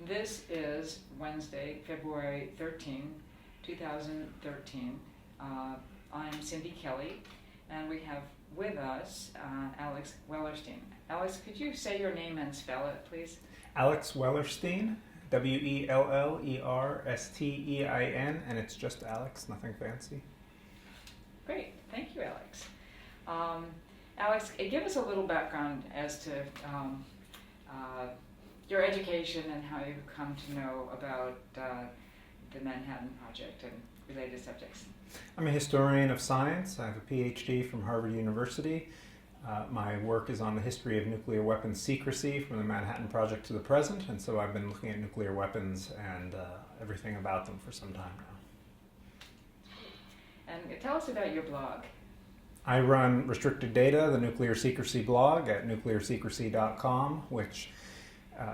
This is Wednesday, February 13, 2013. I'm Cindy Kelly, and we have with us Alex Wellerstein. Alex, could you say your name and spell it, please? Alex Wellerstein, Wellerstein, and it's just Alex, nothing fancy. Great, thank you, Alex. Alex, give us a little background as to your education and how you've come to know about the Manhattan Project and related subjects. I'm a historian of science. I have a PhD from Harvard University. My work is on the history of nuclear weapons secrecy from the Manhattan Project to the present, and so I've been looking at nuclear weapons and everything about them for some time now. And tell us about your blog. I run restricted data, the Nuclear Secrecy Blog at nuclearsecrecy.com, which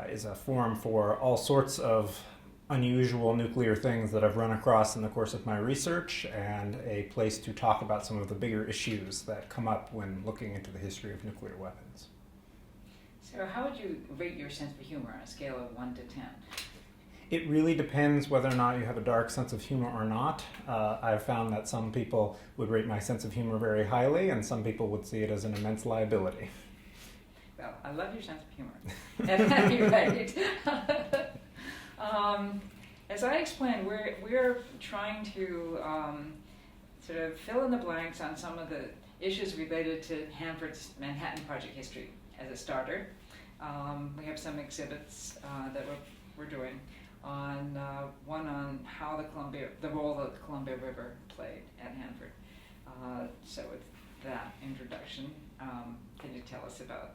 is a forum for all sorts of unusual nuclear things that I've run across in the course of my research, and a place to talk about some of the bigger issues that come up when looking into the history of nuclear weapons. So how would you rate your sense of humor on a scale of 1 to 10? It really depends whether or not you have a dark sense of humor or not. I've found that some people would rate my sense of humor very highly, and some people would see it as an immense liability. Well, I love your sense of humor. At any rate, as I explained, we're trying to sort of fill in the blanks on some of the issues related to Hanford's Manhattan Project history as a starter. We have some exhibits that we're doing on one on how the role that the Columbia River played at Hanford. So with that introduction, can you tell us about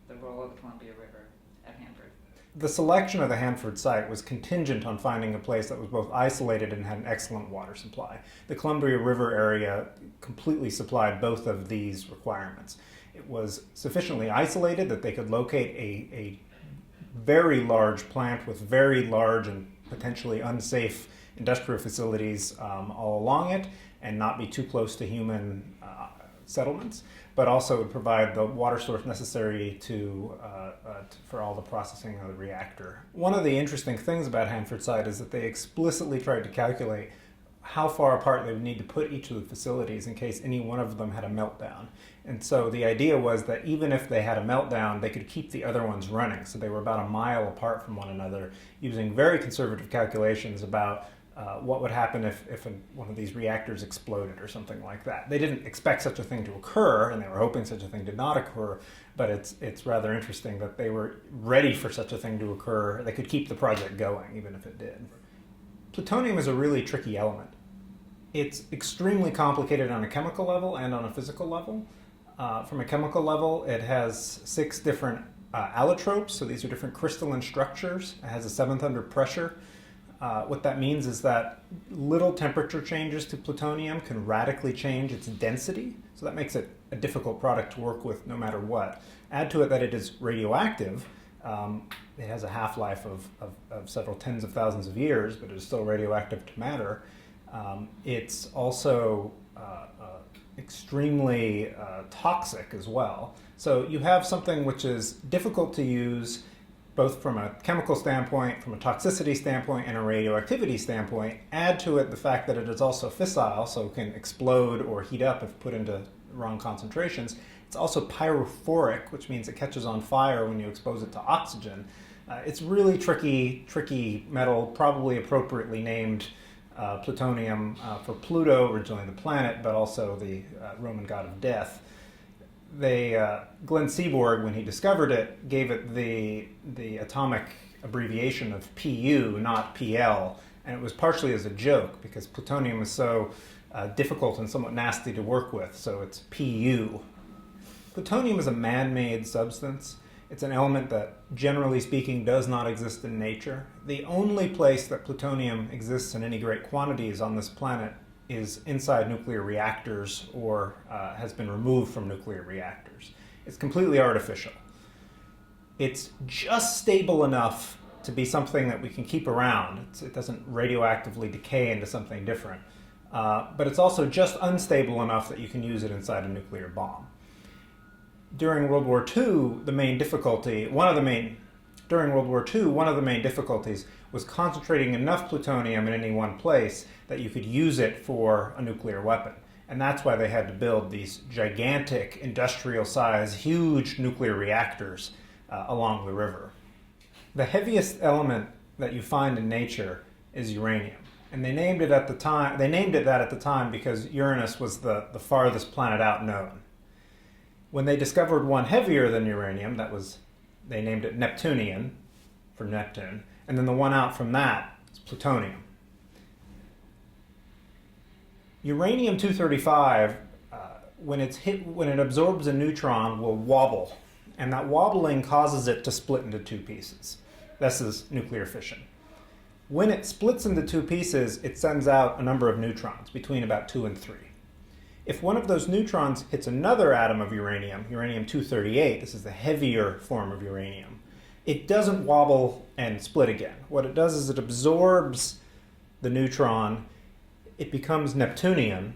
the role of the Columbia River at Hanford? The selection of the Hanford site was contingent on finding a place that was both isolated and had an excellent water supply. The Columbia River area completely supplied both of these requirements. It was sufficiently isolated that they could locate a very large plant with very large and potentially unsafe industrial facilities all along it, and not be too close to human settlements, but also would provide the water source necessary for all the processing of the reactor. One of the interesting things about Hanford site is that they explicitly tried to calculate how far apart they would need to put each of the facilities in case any one of them had a meltdown. And so the idea was that even if they had a meltdown, they could keep the other ones running. So they were about a mile apart from one another, using very conservative calculations about what would happen if one of these reactors exploded or something like that. They didn't expect such a thing to occur, and they were hoping such a thing did not occur, but it's rather interesting that they were ready for such a thing to occur. They could keep the project going, even if it did. Plutonium is a really tricky element. It's extremely complicated on a chemical level and on a physical level. From a chemical level, it has 6 different allotropes, so these are different crystalline structures. It has a 7th under pressure. What that means is that little temperature changes to plutonium can radically change its density, so that makes it a difficult product to work with no matter what. Add to it that it is radioactive. It has a half-life of several tens of thousands of years, but it is still radioactive to matter. It's also extremely toxic as well. So you have something which is difficult to use both from a chemical standpoint, from a toxicity standpoint, and a radioactivity standpoint. Add to it the fact that it is also fissile, so it can explode or heat up if put into wrong concentrations. It's also pyrophoric, which means it catches on fire when you expose it to oxygen. It's really tricky metal, probably appropriately named plutonium for Pluto, originally the planet, but also the Roman god of death. Glenn Seaborg, when he discovered it, gave it the atomic abbreviation of Pu, not Pl, and it was partially as a joke because plutonium is so difficult and somewhat nasty to work with, so it's Pu. Plutonium is a man-made substance. It's an element that, generally speaking, does not exist in nature. The only place that plutonium exists in any great quantities on this planet is inside nuclear reactors or has been removed from nuclear reactors. It's completely artificial. It's just stable enough to be something that we can keep around. It doesn't radioactively decay into something different. But it's also just unstable enough that you can use it inside a nuclear bomb. During World War II, one of the main during World War II, one of the main difficulties was concentrating enough plutonium in any one place that you could use it for a nuclear weapon. And that's why they had to build these gigantic, industrial-sized, huge nuclear reactors along the river. The heaviest element that you find in nature is uranium. And they named it that at the time because Uranus was the farthest planet out known. When they discovered one heavier than uranium, they named it Neptunian, for Neptune, and then the one out from that is plutonium. Uranium-235, when it absorbs a neutron, will wobble, and that wobbling causes it to split into two pieces. This is nuclear fission. When it splits into two pieces, it sends out a number of neutrons, between about 2 and 3. If one of those neutrons hits another atom of uranium, uranium-238, this is the heavier form of uranium, it doesn't wobble and split again. What it does is it absorbs the neutron, it becomes Neptunium,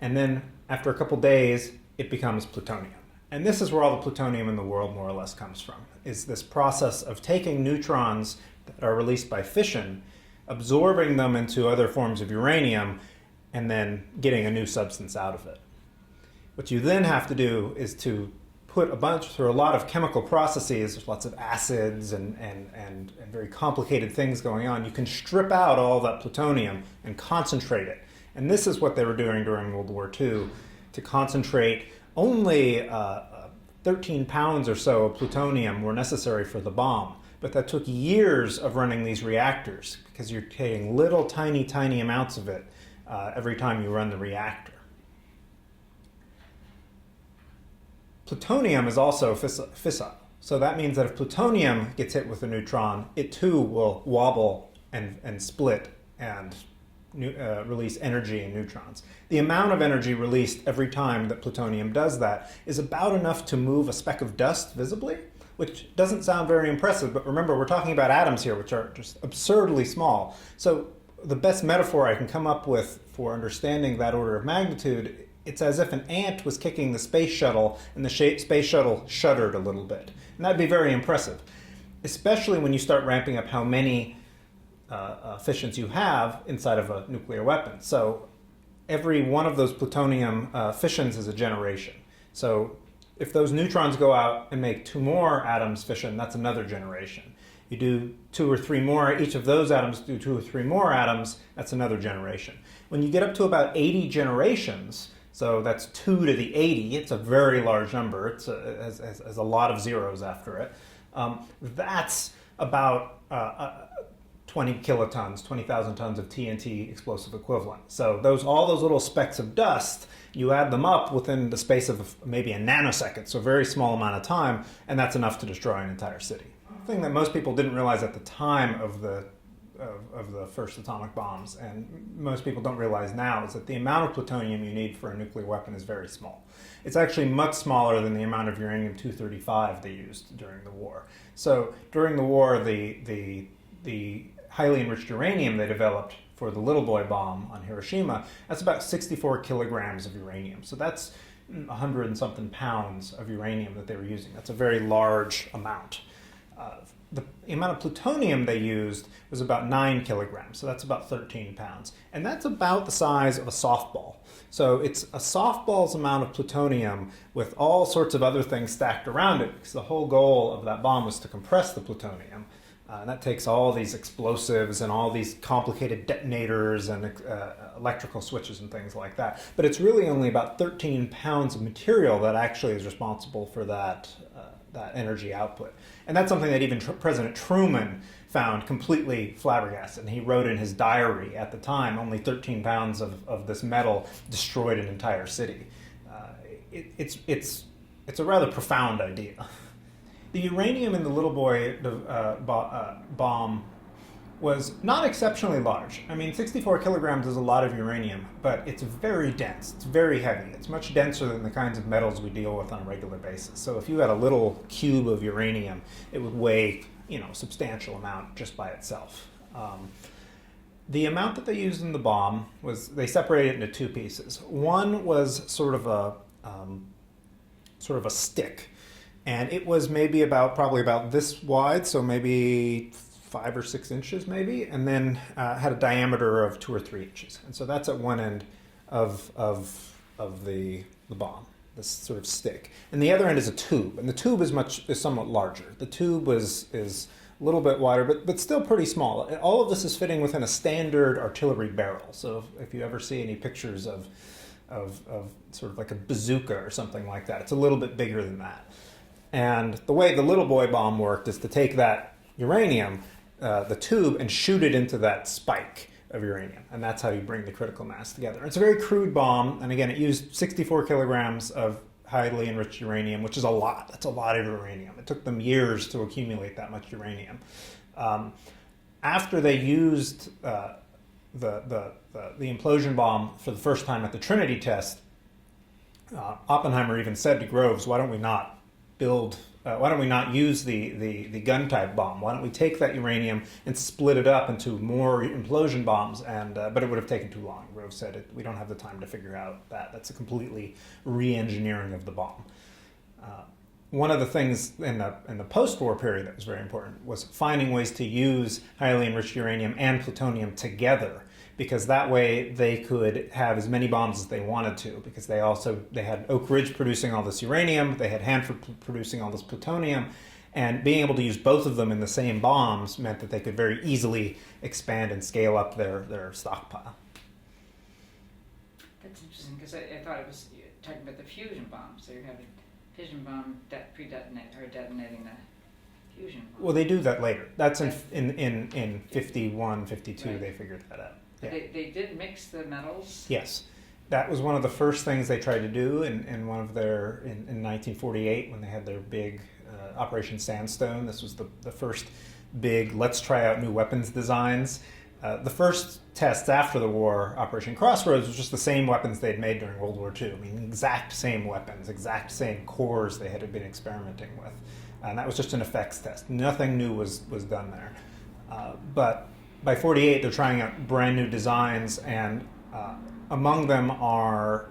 and then after a couple days, it becomes plutonium. And this is where all the plutonium in the world more or less comes from, is this process of taking neutrons that are released by fission, absorbing them into other forms of uranium, and then getting a new substance out of it. What you then have to do is to put through a lot of chemical processes, there's lots of acids and very complicated things going on. You can strip out all that plutonium and concentrate it. And this is what they were doing during World War II, to concentrate only 13 pounds or so of plutonium were necessary for the bomb. But that took years of running these reactors because you're taking little tiny amounts of it every time you run the reactor. Plutonium is also fissile. So that means that if plutonium gets hit with a neutron, it too will wobble and split and release energy in neutrons. The amount of energy released every time that plutonium does that is about enough to move a speck of dust visibly, which doesn't sound very impressive, but remember, we're talking about atoms here, which are just absurdly small. So the best metaphor I can come up with for understanding that order of magnitude, it's as if an ant was kicking the space shuttle and the space shuttle shuddered a little bit. And that'd be very impressive, especially when you start ramping up how many fissions you have inside of a nuclear weapon. So every one of those plutonium fissions is a generation. So if those neutrons go out and make 2 more atoms fission, that's another generation. You do 2 or 3 more, each of those atoms do 2 or 3 more atoms, that's another generation. When you get up to about 80 generations, so that's 2 to the 80, it's a very large number, it has a lot of zeros after it, that's about 20 kilotons, 20,000 tons of TNT explosive equivalent. So all those little specks of dust, you add them up within the space of maybe a nanosecond, so a very small amount of time, and that's enough to destroy an entire city. The thing that most people didn't realize at the time of the first atomic bombs, and most people don't realize now, is that the amount of plutonium you need for a nuclear weapon is very small. It's actually much smaller than the amount of uranium-235 they used during the war. So during the war, the highly enriched uranium they developed for the little boy bomb on Hiroshima, that's about 64 kilograms of uranium. So that's 100 and something pounds of uranium that they were using. That's a very large amount. The amount of plutonium they used was about 9 kilograms, so that's about 13 pounds. And that's about the size of a softball. So it's a softball's amount of plutonium with all sorts of other things stacked around it, because the whole goal of that bomb was to compress the plutonium. And that takes all these explosives and all these complicated detonators and electrical switches and things like that. But it's really only about 13 pounds of material that actually is responsible for that energy output. And that's something that even President Truman found completely flabbergasted. And he wrote in his diary at the time, only 13 pounds of this metal destroyed an entire city. It's a rather profound idea. The uranium in the little boy bomb was not exceptionally large. I mean, 64 kilograms is a lot of uranium, but it's very dense. It's very heavy. It's much denser than the kinds of metals we deal with on a regular basis. So if you had a little cube of uranium, it would weigh, a substantial amount just by itself. The amount that they used in the bomb was, they separated it into 2 pieces. One was sort of a stick. And it was probably about this wide, so maybe 5 or 6 inches maybe, and then had a diameter of 2 or 3 inches. And so that's at one end of the bomb, this sort of stick. And the other end is a tube, and the tube is somewhat larger. The tube is a little bit wider, but still pretty small. All of this is fitting within a standard artillery barrel. So if you ever see any pictures of sort of like a bazooka or something like that, it's a little bit bigger than that. And the way the little boy bomb worked is to take that uranium, the tube, and shoot it into that spike of uranium. And that's how you bring the critical mass together. It's a very crude bomb. And again, it used 64 kilograms of highly enriched uranium, which is a lot. That's a lot of uranium. It took them years to accumulate that much uranium. After they used the implosion bomb for the first time at the Trinity test, Oppenheimer even said to Groves, why don't we not use the gun type bomb? Why don't we take that uranium and split it up into more implosion bombs? But it would have taken too long. Groves said, we don't have the time to figure out that. That's a completely re-engineering of the bomb. One of the things in the post-war period that was very important was finding ways to use highly enriched uranium and plutonium together, because that way they could have as many bombs as they wanted to, because they had Oak Ridge producing all this uranium, they had Hanford producing all this plutonium, and being able to use both of them in the same bombs meant that they could very easily expand and scale up their stockpile. That's interesting, because I thought it was talking about the fusion bomb, so you're having fission bomb detonating the fusion bomb. Well, they do that later. That's in 51, 52, right. They figured that out. Yeah. They did mix the metals? Yes. That was one of the first things they tried to do in 1948 when they had their big Operation Sandstone. This was the first big, let's try out new weapons designs. The first tests after the war, Operation Crossroads, was just the same weapons they'd made during World War II. I mean, exact same weapons, exact same cores they had been experimenting with. And that was just an effects test. Nothing new was done there. But by 48, they're trying out brand new designs, and among them are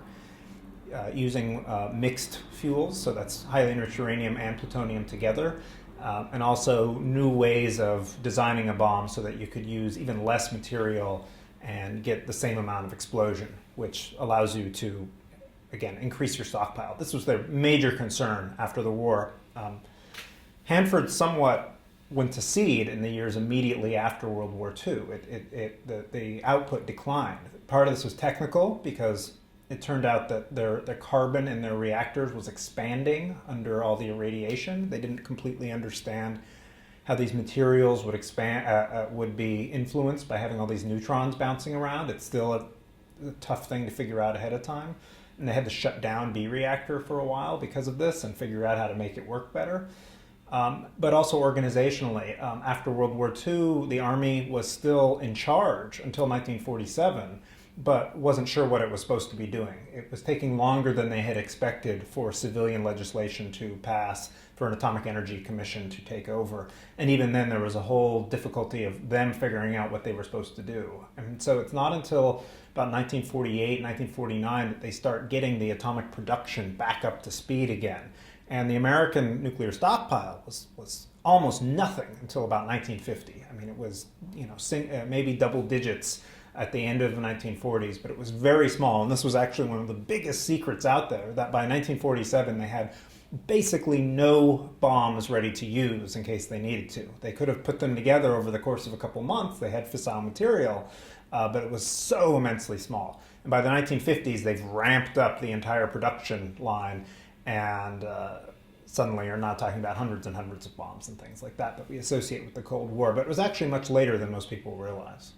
using mixed fuels, so that's highly enriched uranium and plutonium together, and also new ways of designing a bomb so that you could use even less material and get the same amount of explosion, which allows you to, again, increase your stockpile. This was their major concern after the war. Hanford somewhat went to seed in the years immediately after World War II. The output declined. Part of this was technical, because it turned out that their carbon in their reactors was expanding under all the irradiation. They didn't completely understand how these materials would be influenced by having all these neutrons bouncing around. It's still a tough thing to figure out ahead of time. And they had to shut down B reactor for a while because of this and figure out how to make it work better. But also organizationally, after World War II, the Army was still in charge until 1947, but wasn't sure what it was supposed to be doing. It was taking longer than they had expected for civilian legislation to pass, for an Atomic Energy Commission to take over. And even then, there was a whole difficulty of them figuring out what they were supposed to do. And so it's not until about 1948, 1949 that they start getting the atomic production back up to speed again. And the American nuclear stockpile was almost nothing until about 1950. I mean, it was maybe double digits at the end of the 1940s, but it was very small. And this was actually one of the biggest secrets out there, that by 1947 they had basically no bombs ready to use in case they needed to. They could have put them together over the course of a couple months. They had fissile material, but it was so immensely small. And by the 1950s, they've ramped up the entire production line, and suddenly are now talking about hundreds and hundreds of bombs and things like that we associate with the Cold War. But it was actually much later than most people realize.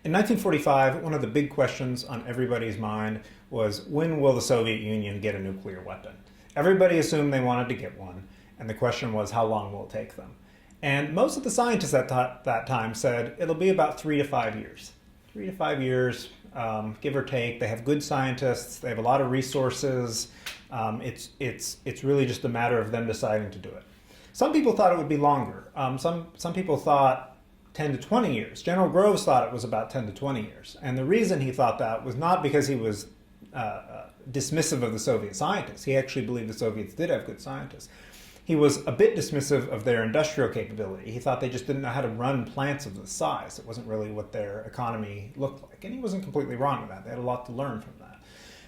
In 1945, one of the big questions on everybody's mind was, when will the Soviet Union get a nuclear weapon? Everybody assumed they wanted to get one, and the question was, how long will it take them? And most of the scientists at that time said it'll be about 3 to 5 years. 3 to 5 years, give or take. They have good scientists. They have a lot of resources. It's really just a matter of them deciding to do it. Some people thought it would be longer. Some people thought 10 to 20 years. General Groves thought it was about 10 to 20 years. And the reason he thought that was not because he was dismissive of the Soviet scientists. He actually believed the Soviets did have good scientists. He was a bit dismissive of their industrial capability. He thought they just didn't know how to run plants of this size. It wasn't really what their economy looked like. And he wasn't completely wrong with that. They had a lot to learn from that.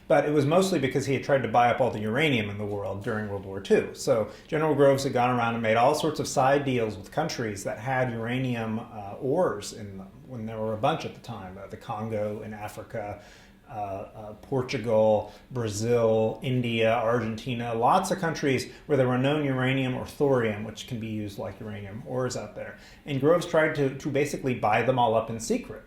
But it was mostly because he had tried to buy up all the uranium in the world during World War II. So General Groves had gone around and made all sorts of side deals with countries that had uranium ores in them, when there were a bunch at the time, the Congo in Africa, Portugal, Brazil, India, Argentina, lots of countries where there were known uranium or thorium, which can be used like uranium ores out there. And Groves tried to basically buy them all up in secret.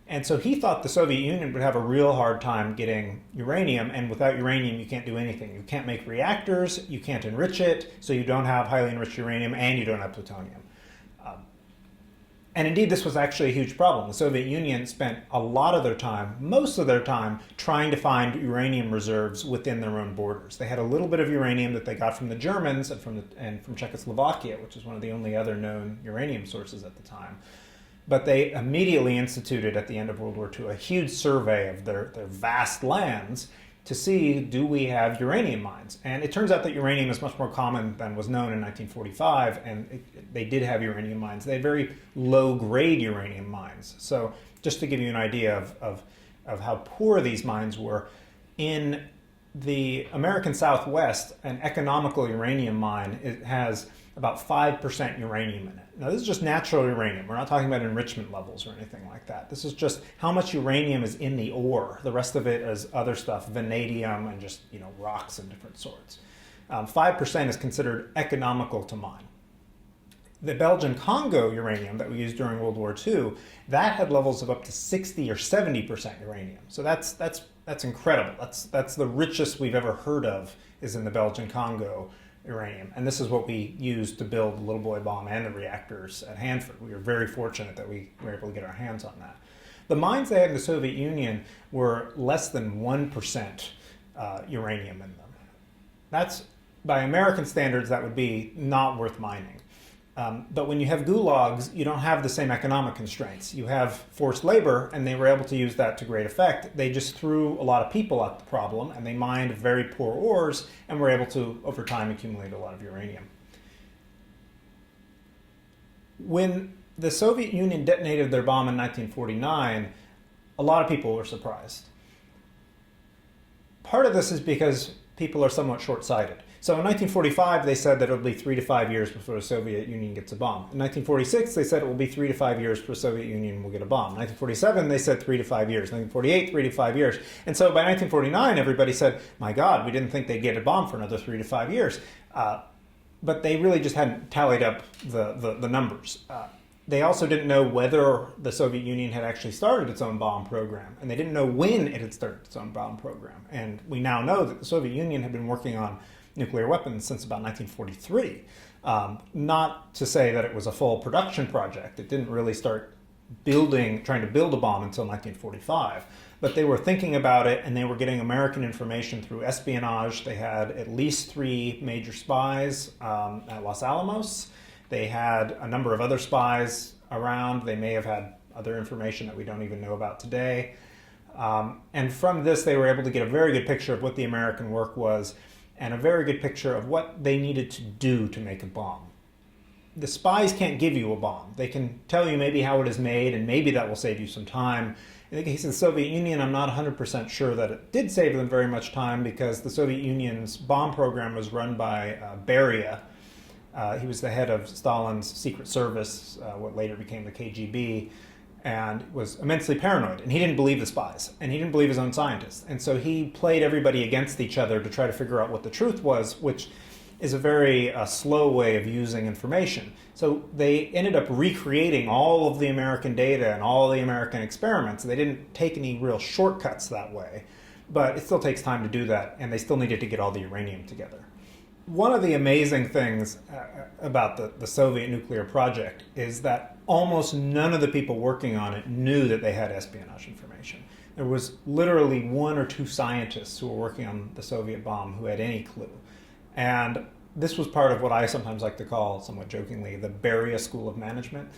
And so he thought the Soviet Union would have a real hard time getting uranium, and without uranium you can't do anything. You can't make reactors, you can't enrich it, so you don't have highly enriched uranium, and you don't have plutonium. And indeed, this was actually a huge problem. The Soviet Union spent a lot of their time, most of their time, trying to find uranium reserves within their own borders. They had a little bit of uranium that they got from the Germans and from Czechoslovakia, which is one of the only other known uranium sources at the time. But they immediately instituted, at the end of World War II, a huge survey of their vast lands to see, do we have uranium mines? And it turns out that uranium is much more common than was known in 1945, and they did have uranium mines. They had very low-grade uranium mines. So just to give you an idea of how poor these mines were, in the American Southwest, an economical uranium mine, it has about 5% uranium in it. Now, this is just natural uranium. We're not talking about enrichment levels or anything like that. This is just how much uranium is in the ore. The rest of it is other stuff, vanadium and just rocks of different sorts. 5% is considered economical to mine. The Belgian Congo uranium that we used during World War II, that had levels of up to 60 or 70% uranium. So that's incredible. That's the richest we've ever heard of, is in the Belgian Congo uranium. And this is what we used to build the Little Boy bomb and the reactors at Hanford. We were very fortunate that we were able to get our hands on that. The mines they had in the Soviet Union were less than 1% uranium in them. That's, by American standards, that would be not worth mining. But when you have gulags, you don't have the same economic constraints. You have forced labor, and they were able to use that to great effect. They just threw a lot of people at the problem, and they mined very poor ores, and were able to, over time, accumulate a lot of uranium. When the Soviet Union detonated their bomb in 1949, a lot of people were surprised. Part of this is because people are somewhat short-sighted. So in 1945, they said that it would be 3 to 5 years before the Soviet Union gets a bomb. In 1946, they said it will be 3 to 5 years before the Soviet Union will get a bomb. In 1947, they said 3 to 5 years. 1948, 3 to 5 years. And so by 1949, everybody said, my God, we didn't think they'd get a bomb for another 3 to 5 years. But they really just hadn't tallied up the numbers. They also didn't know whether the Soviet Union had actually started its own bomb program, and they didn't know when it had started its own bomb program. And we now know that the Soviet Union had been working on nuclear weapons since about 1943. Not to say that it was a full production project. It didn't really start trying to build a bomb until 1945. But they were thinking about it, and they were getting American information through espionage. They had at least 3 major spies at Los Alamos. They had a number of other spies around. They may have had other information that we don't even know about today. And from this, they were able to get a very good picture of what the American work was, and a very good picture of what they needed to do to make a bomb. The spies can't give you a bomb. They can tell you maybe how it is made, and maybe that will save you some time. In the case of the Soviet Union, I'm not 100% sure that it did save them very much time, because the Soviet Union's bomb program was run by Beria. He was the head of Stalin's secret service, what later became the KGB, and was immensely paranoid. And he didn't believe the spies, and he didn't believe his own scientists. And so he played everybody against each other to try to figure out what the truth was, which is a very slow way of using information. So they ended up recreating all of the American data and all the American experiments. They didn't take any real shortcuts that way, but it still takes time to do that, and they still needed to get all the uranium together. One of the amazing things about the Soviet nuclear project is that almost none of the people working on it knew that they had espionage information. There was literally 1 or 2 scientists who were working on the Soviet bomb who had any clue. And this was part of what I sometimes like to call, somewhat jokingly, the Beria School of Management.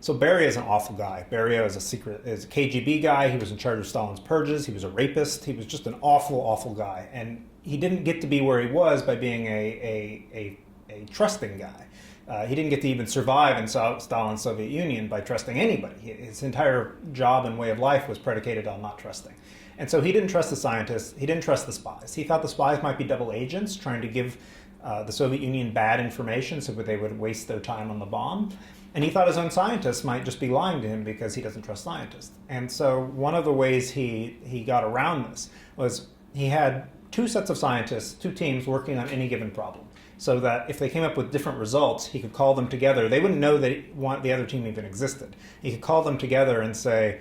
So Beria is an awful guy. Beria is a KGB guy. He was in charge of Stalin's purges. He was a rapist. He was just an awful, awful guy. And he didn't get to be where he was by being a a trusting guy. He didn't get to even survive in Stalin's Soviet Union by trusting anybody. His entire job and way of life was predicated on not trusting. And so he didn't trust the scientists, he didn't trust the spies. He thought the spies might be double agents trying to give the Soviet Union bad information so that they would waste their time on the bomb. And he thought his own scientists might just be lying to him because he doesn't trust scientists. And so one of the ways he got around this was he had two sets of scientists, two teams working on any given problem. So that if they came up with different results, he could call them together. They wouldn't know that the other team even existed. He could call them together and say,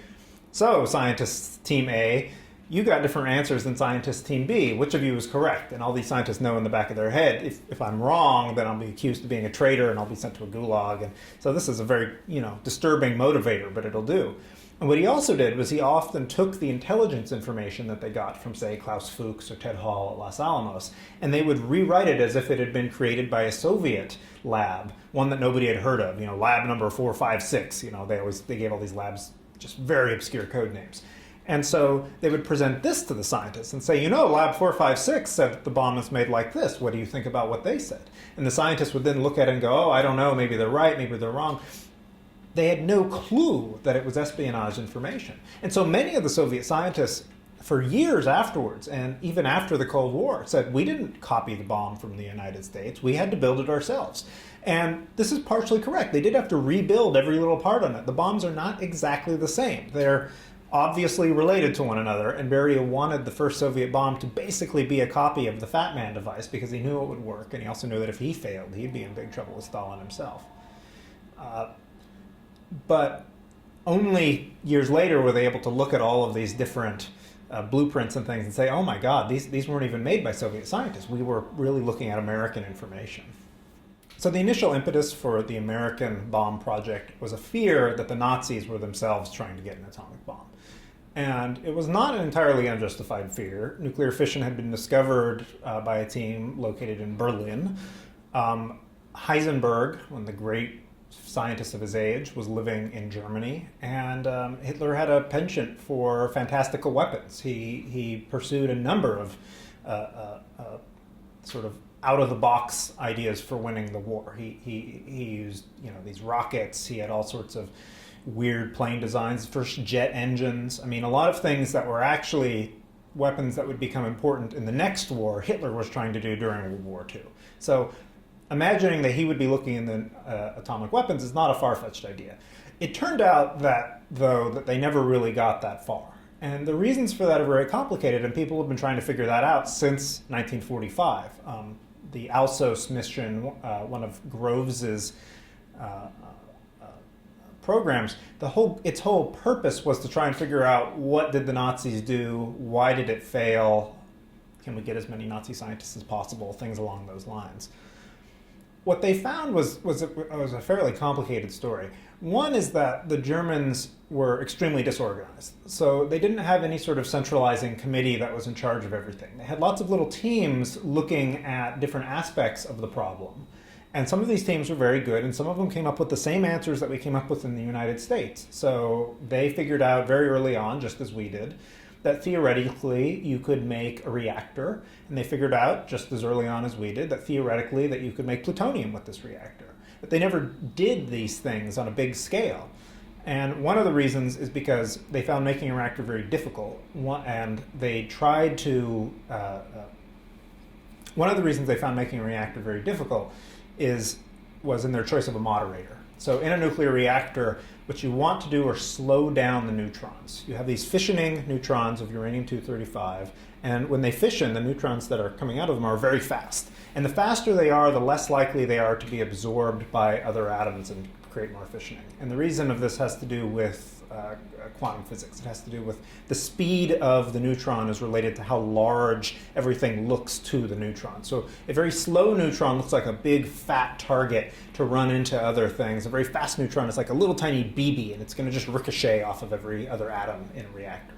so scientist team A, you got different answers than scientist team B. Which of you is correct? And all these scientists know in the back of their head, if I'm wrong, then I'll be accused of being a traitor and I'll be sent to a gulag. And so this is a very, disturbing motivator, but it'll do. And what he also did was he often took the intelligence information that they got from, say, Klaus Fuchs or Ted Hall at Los Alamos, and they would rewrite it as if it had been created by a Soviet lab, one that nobody had heard of, lab number 456. They gave all these labs just very obscure code names. And so they would present this to the scientists and say, lab 456 said that the bomb is made like this. What do you think about what they said? And the scientists would then look at it and go, oh, I don't know, maybe they're right, maybe they're wrong. They had no clue that it was espionage information. And so many of the Soviet scientists, for years afterwards, and even after the Cold War, said, we didn't copy the bomb from the United States. We had to build it ourselves. And this is partially correct. They did have to rebuild every little part on it. The bombs are not exactly the same. They're obviously related to one another, and Beria wanted the first Soviet bomb to basically be a copy of the Fat Man device because he knew it would work, and he also knew that if he failed, he'd be in big trouble with Stalin himself. But only years later were they able to look at all of these different blueprints and things and say, oh my God, these weren't even made by Soviet scientists. We were really looking at American information. So the initial impetus for the American bomb project was a fear that the Nazis were themselves trying to get an atomic bomb. And it was not an entirely unjustified fear. Nuclear fission had been discovered by a team located in Berlin. Heisenberg, one of the great scientist of his age, was living in Germany, and Hitler had a penchant for fantastical weapons. He pursued a number of sort of out-of-the-box ideas for winning the war. He used these rockets. He had all sorts of weird plane designs, first jet engines. I mean, a lot of things that were actually weapons that would become important in the next war, Hitler was trying to do during World War II. So imagining that he would be looking into atomic weapons is not a far-fetched idea. It turned out that they never really got that far. And the reasons for that are very complicated, and people have been trying to figure that out since 1945. The Alsos mission, one of Groves's programs, its whole purpose was to try and figure out what did the Nazis do, why did it fail, can we get as many Nazi scientists as possible, things along those lines. What they found was a fairly complicated story. One is that the Germans were extremely disorganized. So they didn't have any sort of centralizing committee that was in charge of everything. They had lots of little teams looking at different aspects of the problem. And some of these teams were very good, and some of them came up with the same answers that we came up with in the United States. So they figured out very early on, just as we did, that theoretically you could make a reactor, and they figured out, just as early on as we did, that theoretically that you could make plutonium with this reactor. But they never did these things on a big scale. And one of the reasons is because they found making a reactor very difficult, and they tried to... one of the reasons they found making a reactor very difficult was in their choice of a moderator. So in a nuclear reactor, what you want to do are slow down the neutrons. You have these fissioning neutrons of uranium-235, and when they fission, the neutrons that are coming out of them are very fast. And the faster they are, the less likely they are to be absorbed by other atoms and create more fissioning. And the reason of this has to do with quantum physics. It has to do with the speed of the neutron is related to how large everything looks to the neutron. So a very slow neutron looks like a big fat target to run into other things. A very fast neutron is like a little tiny BB, and it's going to just ricochet off of every other atom in a reactor.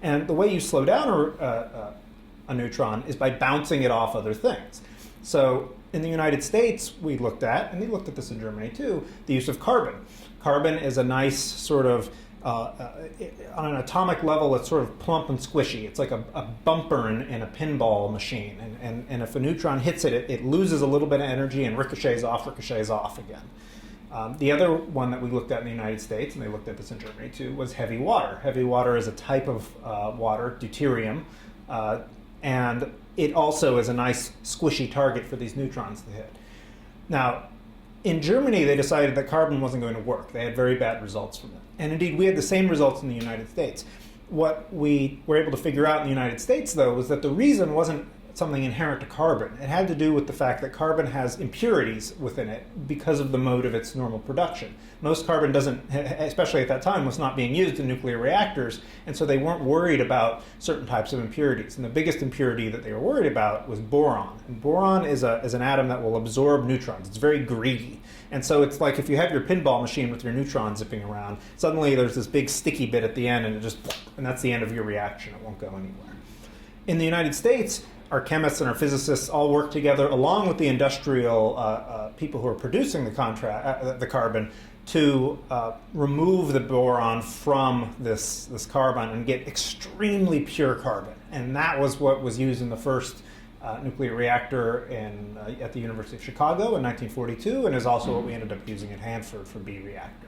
And the way you slow down a neutron is by bouncing it off other things. So in the United States, we looked at, and they looked at this in Germany too, the use of carbon. Carbon is a nice sort of on an atomic level, it's sort of plump and squishy. It's like a bumper in a pinball machine. And if a neutron hits it, it loses a little bit of energy and ricochets off again. The other one that we looked at in the United States, and they looked at this in Germany too, was heavy water. Heavy water is a type of water, deuterium, and it also is a nice squishy target for these neutrons to hit. Now, in Germany, they decided that carbon wasn't going to work. They had very bad results from it. And indeed, we had the same results in the United States. What we were able to figure out in the United States, though, was that the reason wasn't something inherent to carbon. It had to do with the fact that carbon has impurities within it because of the mode of its normal production. Most carbon doesn't, especially at that time, was not being used in nuclear reactors, and so they weren't worried about certain types of impurities. And the biggest impurity that they were worried about was boron. And boron is an atom that will absorb neutrons. It's very greedy. And so it's like if you have your pinball machine with your neutrons zipping around, suddenly there's this big sticky bit at the end, and and that's the end of your reaction. It won't go anywhere. In the United States, our chemists and our physicists all work together, along with the industrial people who are producing the carbon, to remove the boron from this carbon and get extremely pure carbon. And that was what was used in the first nuclear reactor at the University of Chicago in 1942, and is also what we ended up using at Hanford for B reactor.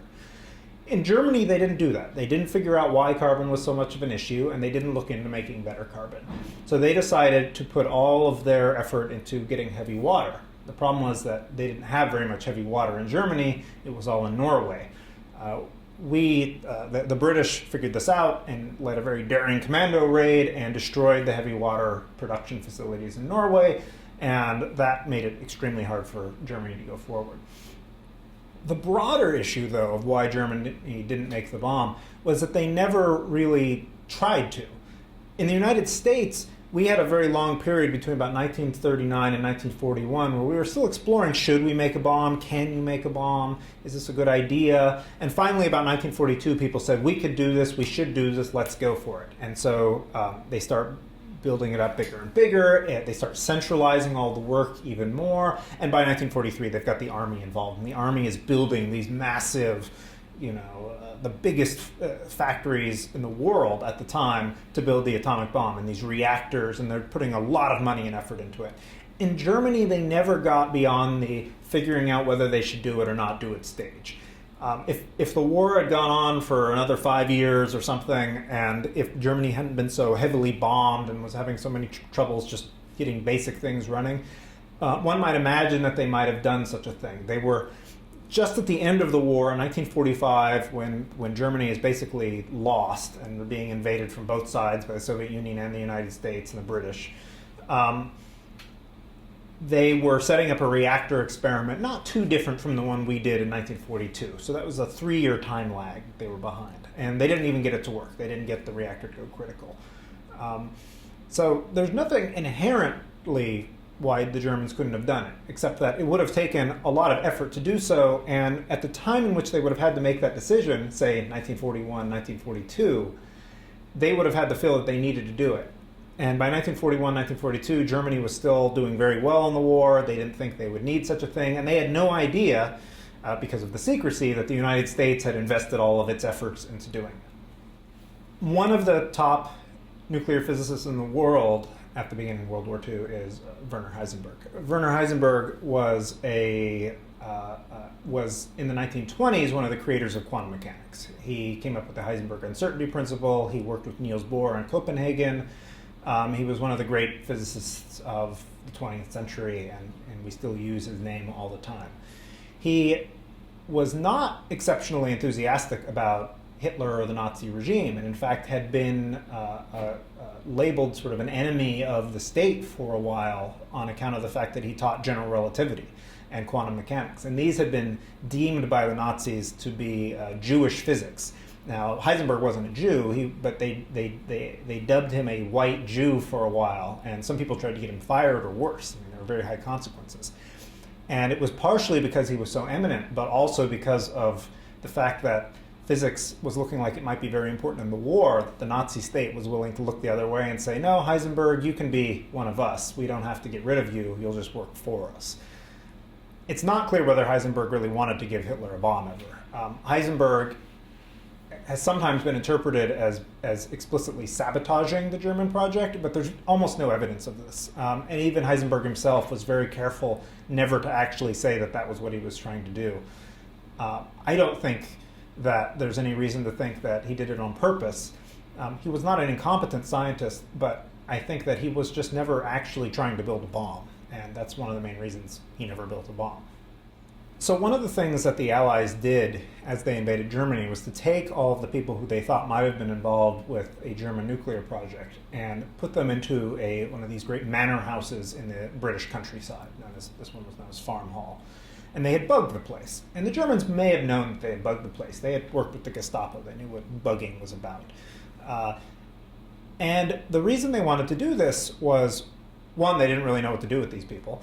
In Germany, they didn't do that. They didn't figure out why carbon was so much of an issue, and they didn't look into making better carbon. So they decided to put all of their effort into getting heavy water. The problem was that they didn't have very much heavy water in Germany. It was all in Norway. The British figured this out and led a very daring commando raid and destroyed the heavy water production facilities in Norway, and that made it extremely hard for Germany to go forward. The broader issue, though, of why Germany didn't make the bomb was that they never really tried to. In the United States, we had a very long period between about 1939 and 1941 where we were still exploring, should we make a bomb? Can you make a bomb? Is this a good idea? And finally, about 1942, people said, we could do this, we should do this, let's go for it. And so they start building it up bigger and bigger, and they start centralizing all the work even more, and by 1943 they've got the army involved, and the army is building these massive, the biggest factories in the world at the time to build the atomic bomb, and these reactors, and they're putting a lot of money and effort into it. In Germany, they never got beyond the figuring out whether they should do it or not do it stage. If the war had gone on for another 5 years or something, and if Germany hadn't been so heavily bombed and was having so many troubles just getting basic things running, one might imagine that they might have done such a thing. They were just at the end of the war in 1945, when Germany is basically lost and they're being invaded from both sides by the Soviet Union and the United States and the British. They were setting up a reactor experiment, not too different from the one we did in 1942. So that was a 3-year time lag they were behind. And they didn't even get it to work. They didn't get the reactor to go critical. So there's nothing inherently why the Germans couldn't have done it, except that it would have taken a lot of effort to do so. And at the time in which they would have had to make that decision, say 1941, 1942, they would have had to feel that they needed to do it. And by 1941, 1942, Germany was still doing very well in the war. They didn't think they would need such a thing. And they had no idea, because of the secrecy, that the United States had invested all of its efforts into doing it. One of the top nuclear physicists in the world at the beginning of World War II is Werner Heisenberg. Werner Heisenberg was in the 1920s one of the creators of quantum mechanics. He came up with the Heisenberg uncertainty principle. He worked with Niels Bohr in Copenhagen. He was one of the great physicists of the 20th century, and we still use his name all the time. He was not exceptionally enthusiastic about Hitler or the Nazi regime, and in fact had been labeled sort of an enemy of the state for a while on account of the fact that he taught general relativity and quantum mechanics. And these had been deemed by the Nazis to be Jewish physics. Now, Heisenberg wasn't a Jew, but they dubbed him a white Jew for a while, and some people tried to get him fired or worse. I mean, there were very high consequences. And it was partially because he was so eminent, but also because of the fact that physics was looking like it might be very important in the war, that the Nazi state was willing to look the other way and say, no, Heisenberg, you can be one of us. We don't have to get rid of you. You'll just work for us. It's not clear whether Heisenberg really wanted to give Hitler a bomb ever. Heisenberg has sometimes been interpreted as explicitly sabotaging the German project, but there's almost no evidence of this. And even Heisenberg himself was very careful never to actually say that that was what he was trying to do. I don't think that there's any reason to think that he did it on purpose. He was not an incompetent scientist, but I think that he was just never actually trying to build a bomb. And that's one of the main reasons he never built a bomb. So one of the things that the Allies did as they invaded Germany was to take all of the people who they thought might have been involved with a German nuclear project and put them into one of these great manor houses in the British countryside. This one was known as Farm Hall. And they had bugged the place. And the Germans may have known that they had bugged the place. They had worked with the Gestapo. They knew what bugging was about. And the reason they wanted to do this was, one, they didn't really know what to do with these people.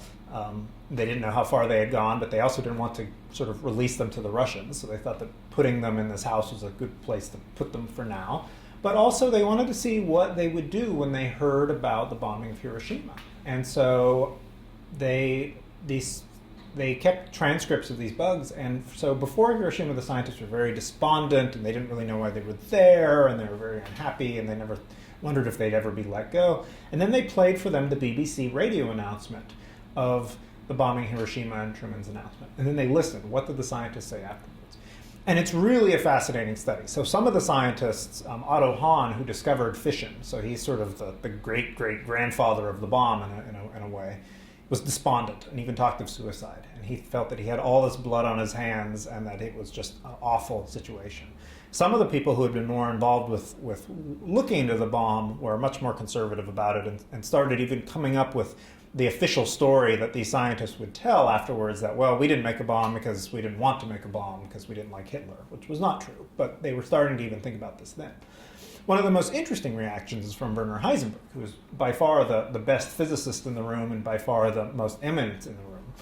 They didn't know how far they had gone, but they also didn't want to sort of release them to the Russians. So they thought that putting them in this house was a good place to put them for now. But also they wanted to see what they would do when they heard about the bombing of Hiroshima. And so they kept transcripts of these bugs. And so before Hiroshima, the scientists were very despondent, and they didn't really know why they were there, and they were very unhappy, and they never wondered if they'd ever be let go. And then they played for them the BBC radio announcement of the bombing of Hiroshima and Truman's announcement. And then they listened. What did the scientists say afterwards? And it's really a fascinating study. So some of the scientists, Otto Hahn, who discovered fission, so he's sort of the great-great-grandfather of the bomb in a way, was despondent and even talked of suicide. And he felt that he had all this blood on his hands and that it was just an awful situation. Some of the people who had been more involved with looking into the bomb were much more conservative about it and started even coming up with the official story that these scientists would tell afterwards that, well, we didn't make a bomb because we didn't want to make a bomb because we didn't like Hitler, which was not true. But they were starting to even think about this then. One of the most interesting reactions is from Werner Heisenberg, who is by far the best physicist in the room and by far the most eminent in the room.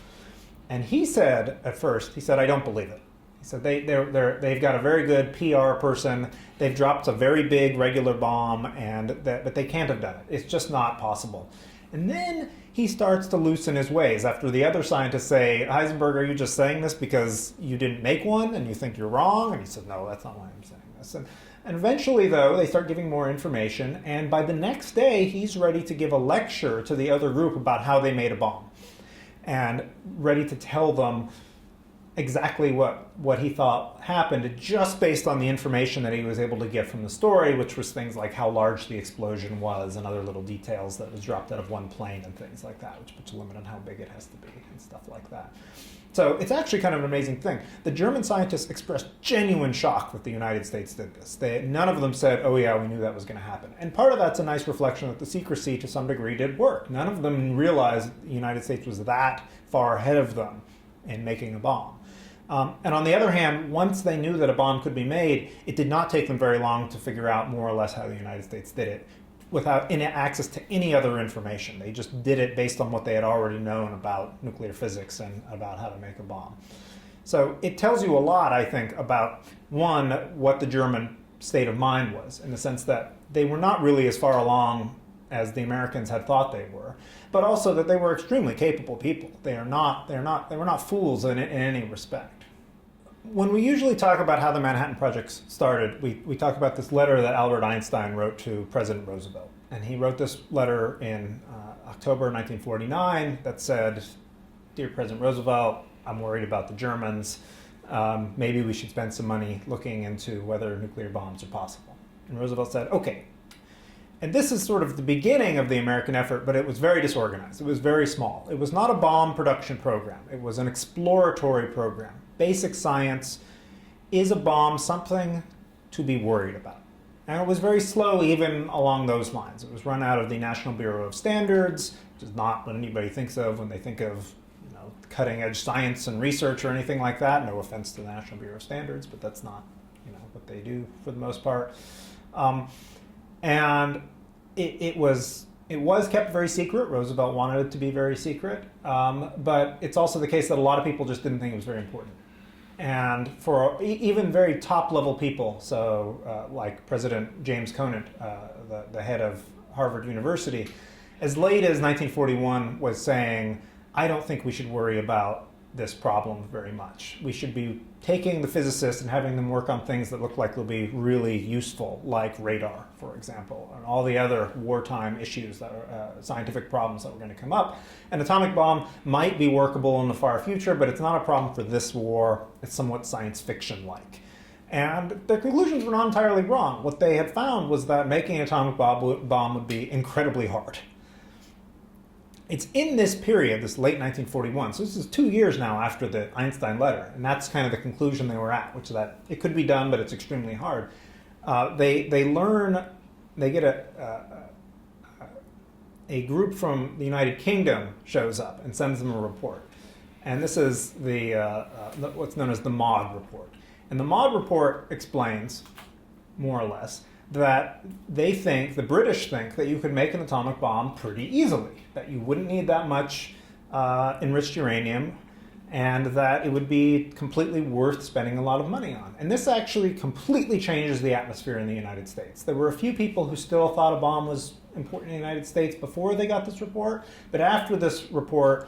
And he said, at first, I don't believe it. He said, they've got a very good PR person. They've dropped a very big regular bomb, but they can't have done it. It's just not possible. And then he starts to loosen his ways after the other scientists say, Heisenberg, are you just saying this because you didn't make one and you think you're wrong? And he said, no, that's not why I'm saying this. And eventually, though, they start giving more information. And by the next day, he's ready to give a lecture to the other group about how they made a bomb and ready to tell them exactly what he thought happened just based on the information that he was able to get from the story, which was things like how large the explosion was and other little details that was dropped out of one plane and things like that, which puts a limit on how big it has to be and stuff like that. So it's actually kind of an amazing thing. The German scientists expressed genuine shock that the United States did this. None of them said, oh yeah, we knew that was going to happen. And part of that's a nice reflection that the secrecy to some degree did work. None of them realized the United States was that far ahead of them in making a bomb. And on the other hand, once they knew that a bomb could be made, it did not take them very long to figure out more or less how the United States did it without any access to any other information. They just did it based on what they had already known about nuclear physics and about how to make a bomb. So it tells you a lot, I think, about, one, what the German state of mind was, in the sense that they were not really as far along as the Americans had thought they were, but also that they were extremely capable people. They were not fools in any respect. When we usually talk about how the Manhattan Project started, we talk about this letter that Albert Einstein wrote to President Roosevelt. And he wrote this letter in October 1949 that said, Dear President Roosevelt, I'm worried about the Germans. Maybe we should spend some money looking into whether nuclear bombs are possible. And Roosevelt said, okay. And this is sort of the beginning of the American effort, but it was very disorganized. It was very small. It was not a bomb production program. It was an exploratory program. Basic science, is a bomb something to be worried about? And it was very slow even along those lines. It was run out of the National Bureau of Standards, which is not what anybody thinks of when they think of cutting-edge science and research or anything like that. No offense to the National Bureau of Standards, but that's not what they do for the most part. And it was kept very secret. Roosevelt wanted it to be very secret. But it's also the case that a lot of people just didn't think it was very important. And for even very top-level people, so like President James Conant, the head of Harvard University, as late as 1941 was saying, I don't think we should worry about this problem very much. We should be taking the physicists and having them work on things that look like they'll be really useful, like radar, for example, and all the other wartime issues that are scientific problems that are going to come up. An atomic bomb might be workable in the far future, but it's not a problem for this war. It's somewhat science fiction-like. And their conclusions were not entirely wrong. What they had found was that making an atomic bomb would be incredibly hard. It's in this period, this late 1941, so this is 2 years now after the Einstein letter, and that's kind of the conclusion they were at, which is that it could be done, but it's extremely hard. They get a group from the United Kingdom shows up and sends them a report. And this is what's known as the MAUD report. And the MAUD report explains, more or less, that the British think that you could make an atomic bomb pretty easily, that you wouldn't need that much enriched uranium, and that it would be completely worth spending a lot of money on. And this actually completely changes the atmosphere in the United States. There were a few people who still thought a bomb was important in the United States before they got this report, but after this report,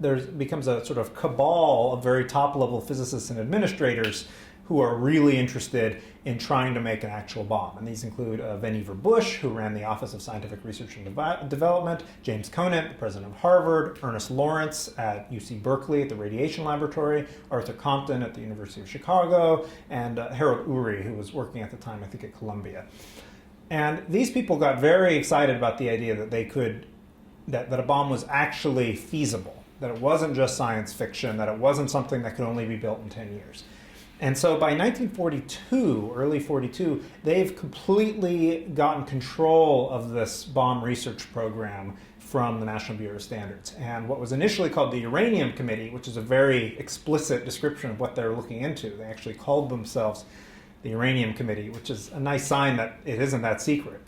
there becomes a sort of cabal of very top-level physicists and administrators who are really interested in trying to make an actual bomb. And these include Vannevar Bush, who ran the Office of Scientific Research and Development, James Conant, the president of Harvard, Ernest Lawrence at UC Berkeley at the Radiation Laboratory, Arthur Compton at the University of Chicago, and Harold Urey, who was working at the time, I think, at Columbia. And these people got very excited about the idea that that a bomb was actually feasible, that it wasn't just science fiction, that it wasn't something that could only be built in 10 years. And so by 1942, early 42, they've completely gotten control of this bomb research program from the National Bureau of Standards. And what was initially called the Uranium Committee, which is a very explicit description of what they're looking into, they actually called themselves the Uranium Committee, which is a nice sign that it isn't that secret.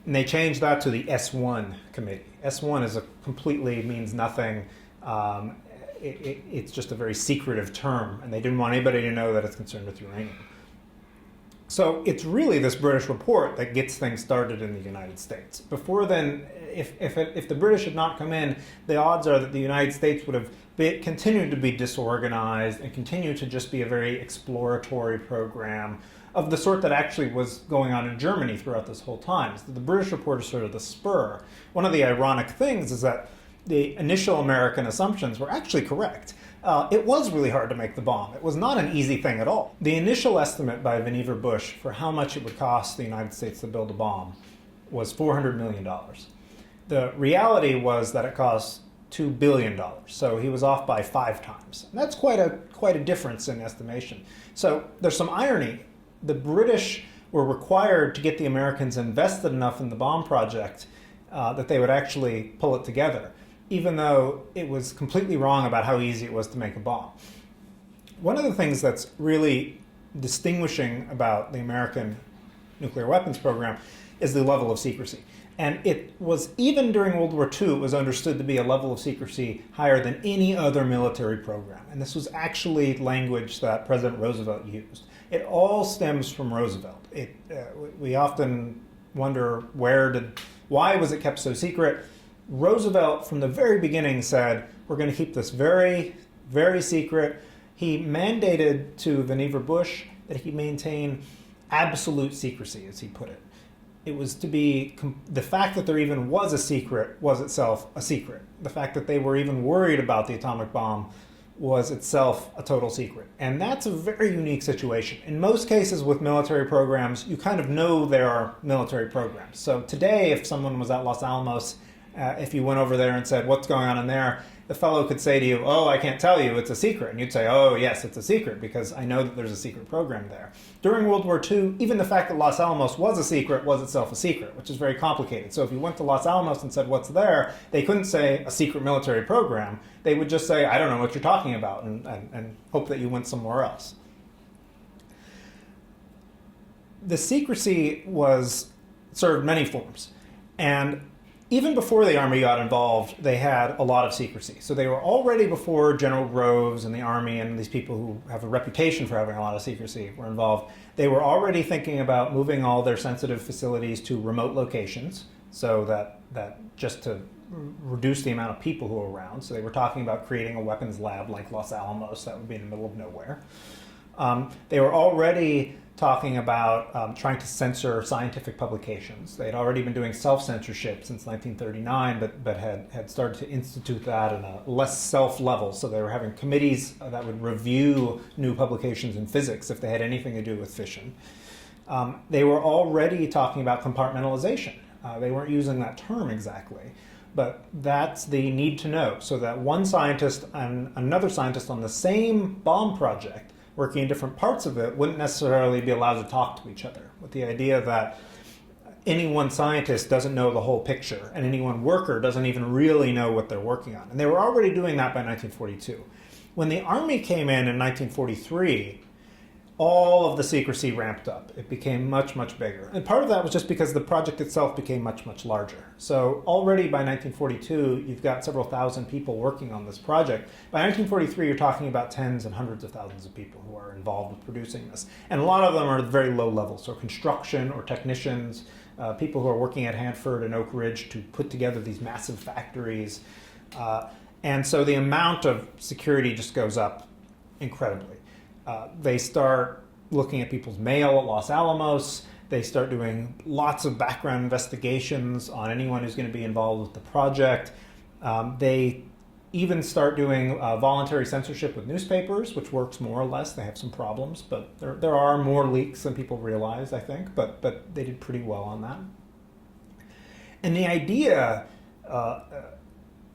And they changed that to the S1 Committee. S1 completely means nothing. It's just a very secretive term, and they didn't want anybody to know that it's concerned with uranium. So it's really this British report that gets things started in the United States. Before then, if the British had not come in, the odds are that the United States would have continued to be disorganized and continue to just be a very exploratory program of the sort that actually was going on in Germany throughout this whole time. So the British report is sort of the spur. One of the ironic things is that the initial American assumptions were actually correct. It was really hard to make the bomb. It was not an easy thing at all. The initial estimate by Vannevar Bush for how much it would cost the United States to build a bomb was $400 million. The reality was that it cost $2 billion, so he was off by 5 times. And that's quite a difference in estimation. So there's some irony. The British were required to get the Americans invested enough in the bomb project that they would actually pull it together, even though it was completely wrong about how easy it was to make a bomb. One of the things that's really distinguishing about the American nuclear weapons program is the level of secrecy. And it was, even during World War II, it was understood to be a level of secrecy higher than any other military program. And this was actually language that President Roosevelt used. It all stems from Roosevelt. We often wonder why was it kept so secret? Roosevelt, from the very beginning, said, we're going to keep this very, very secret. He mandated to Vannevar Bush that he maintain absolute secrecy, as he put it. It was to be, the fact that there even was a secret was itself a secret. The fact that they were even worried about the atomic bomb was itself a total secret. And that's a very unique situation. In most cases with military programs, you kind of know there are military programs. So today, if someone was at Los Alamos, if you went over there and said, what's going on in there, the fellow could say to you, oh, I can't tell you, it's a secret. And you'd say, oh, yes, it's a secret, because I know that there's a secret program there. During World War II, even the fact that Los Alamos was a secret was itself a secret, which is very complicated. So if you went to Los Alamos and said, what's there, they couldn't say a secret military program. They would just say, I don't know what you're talking about, and hope that you went somewhere else. The secrecy served many forms. And even before the Army got involved, they had a lot of secrecy. So they were already, before General Groves and the Army and these people who have a reputation for having a lot of secrecy were involved, they were already thinking about moving all their sensitive facilities to remote locations, so that just to reduce the amount of people who were around. So they were talking about creating a weapons lab like Los Alamos that would be in the middle of nowhere. They were already talking about trying to censor scientific publications. They had already been doing self-censorship since 1939, but had started to institute that in a less self-level. So they were having committees that would review new publications in physics if they had anything to do with fission. They were already talking about compartmentalization. They weren't using that term exactly, but that's the need to know, so that one scientist and another scientist on the same bomb project working in different parts of it wouldn't necessarily be allowed to talk to each other, with the idea that any one scientist doesn't know the whole picture and any one worker doesn't even really know what they're working on. And they were already doing that by 1942. When the Army came in 1943, all of the secrecy ramped up. It became much, much bigger. And part of that was just because the project itself became much, much larger. So already by 1942, you've got several thousand people working on this project. By 1943, you're talking about tens and hundreds of thousands of people who are involved with producing this. And a lot of them are at very low levels, so construction or technicians, people who are working at Hanford and Oak Ridge to put together these massive factories. And so the amount of security just goes up incredibly. They start looking at people's mail at Los Alamos. They start doing lots of background investigations on anyone who's going to be involved with the project. They even start doing voluntary censorship with newspapers, which works more or less. They have some problems, but there are more leaks than people realize, I think, but they did pretty well on that. And the idea,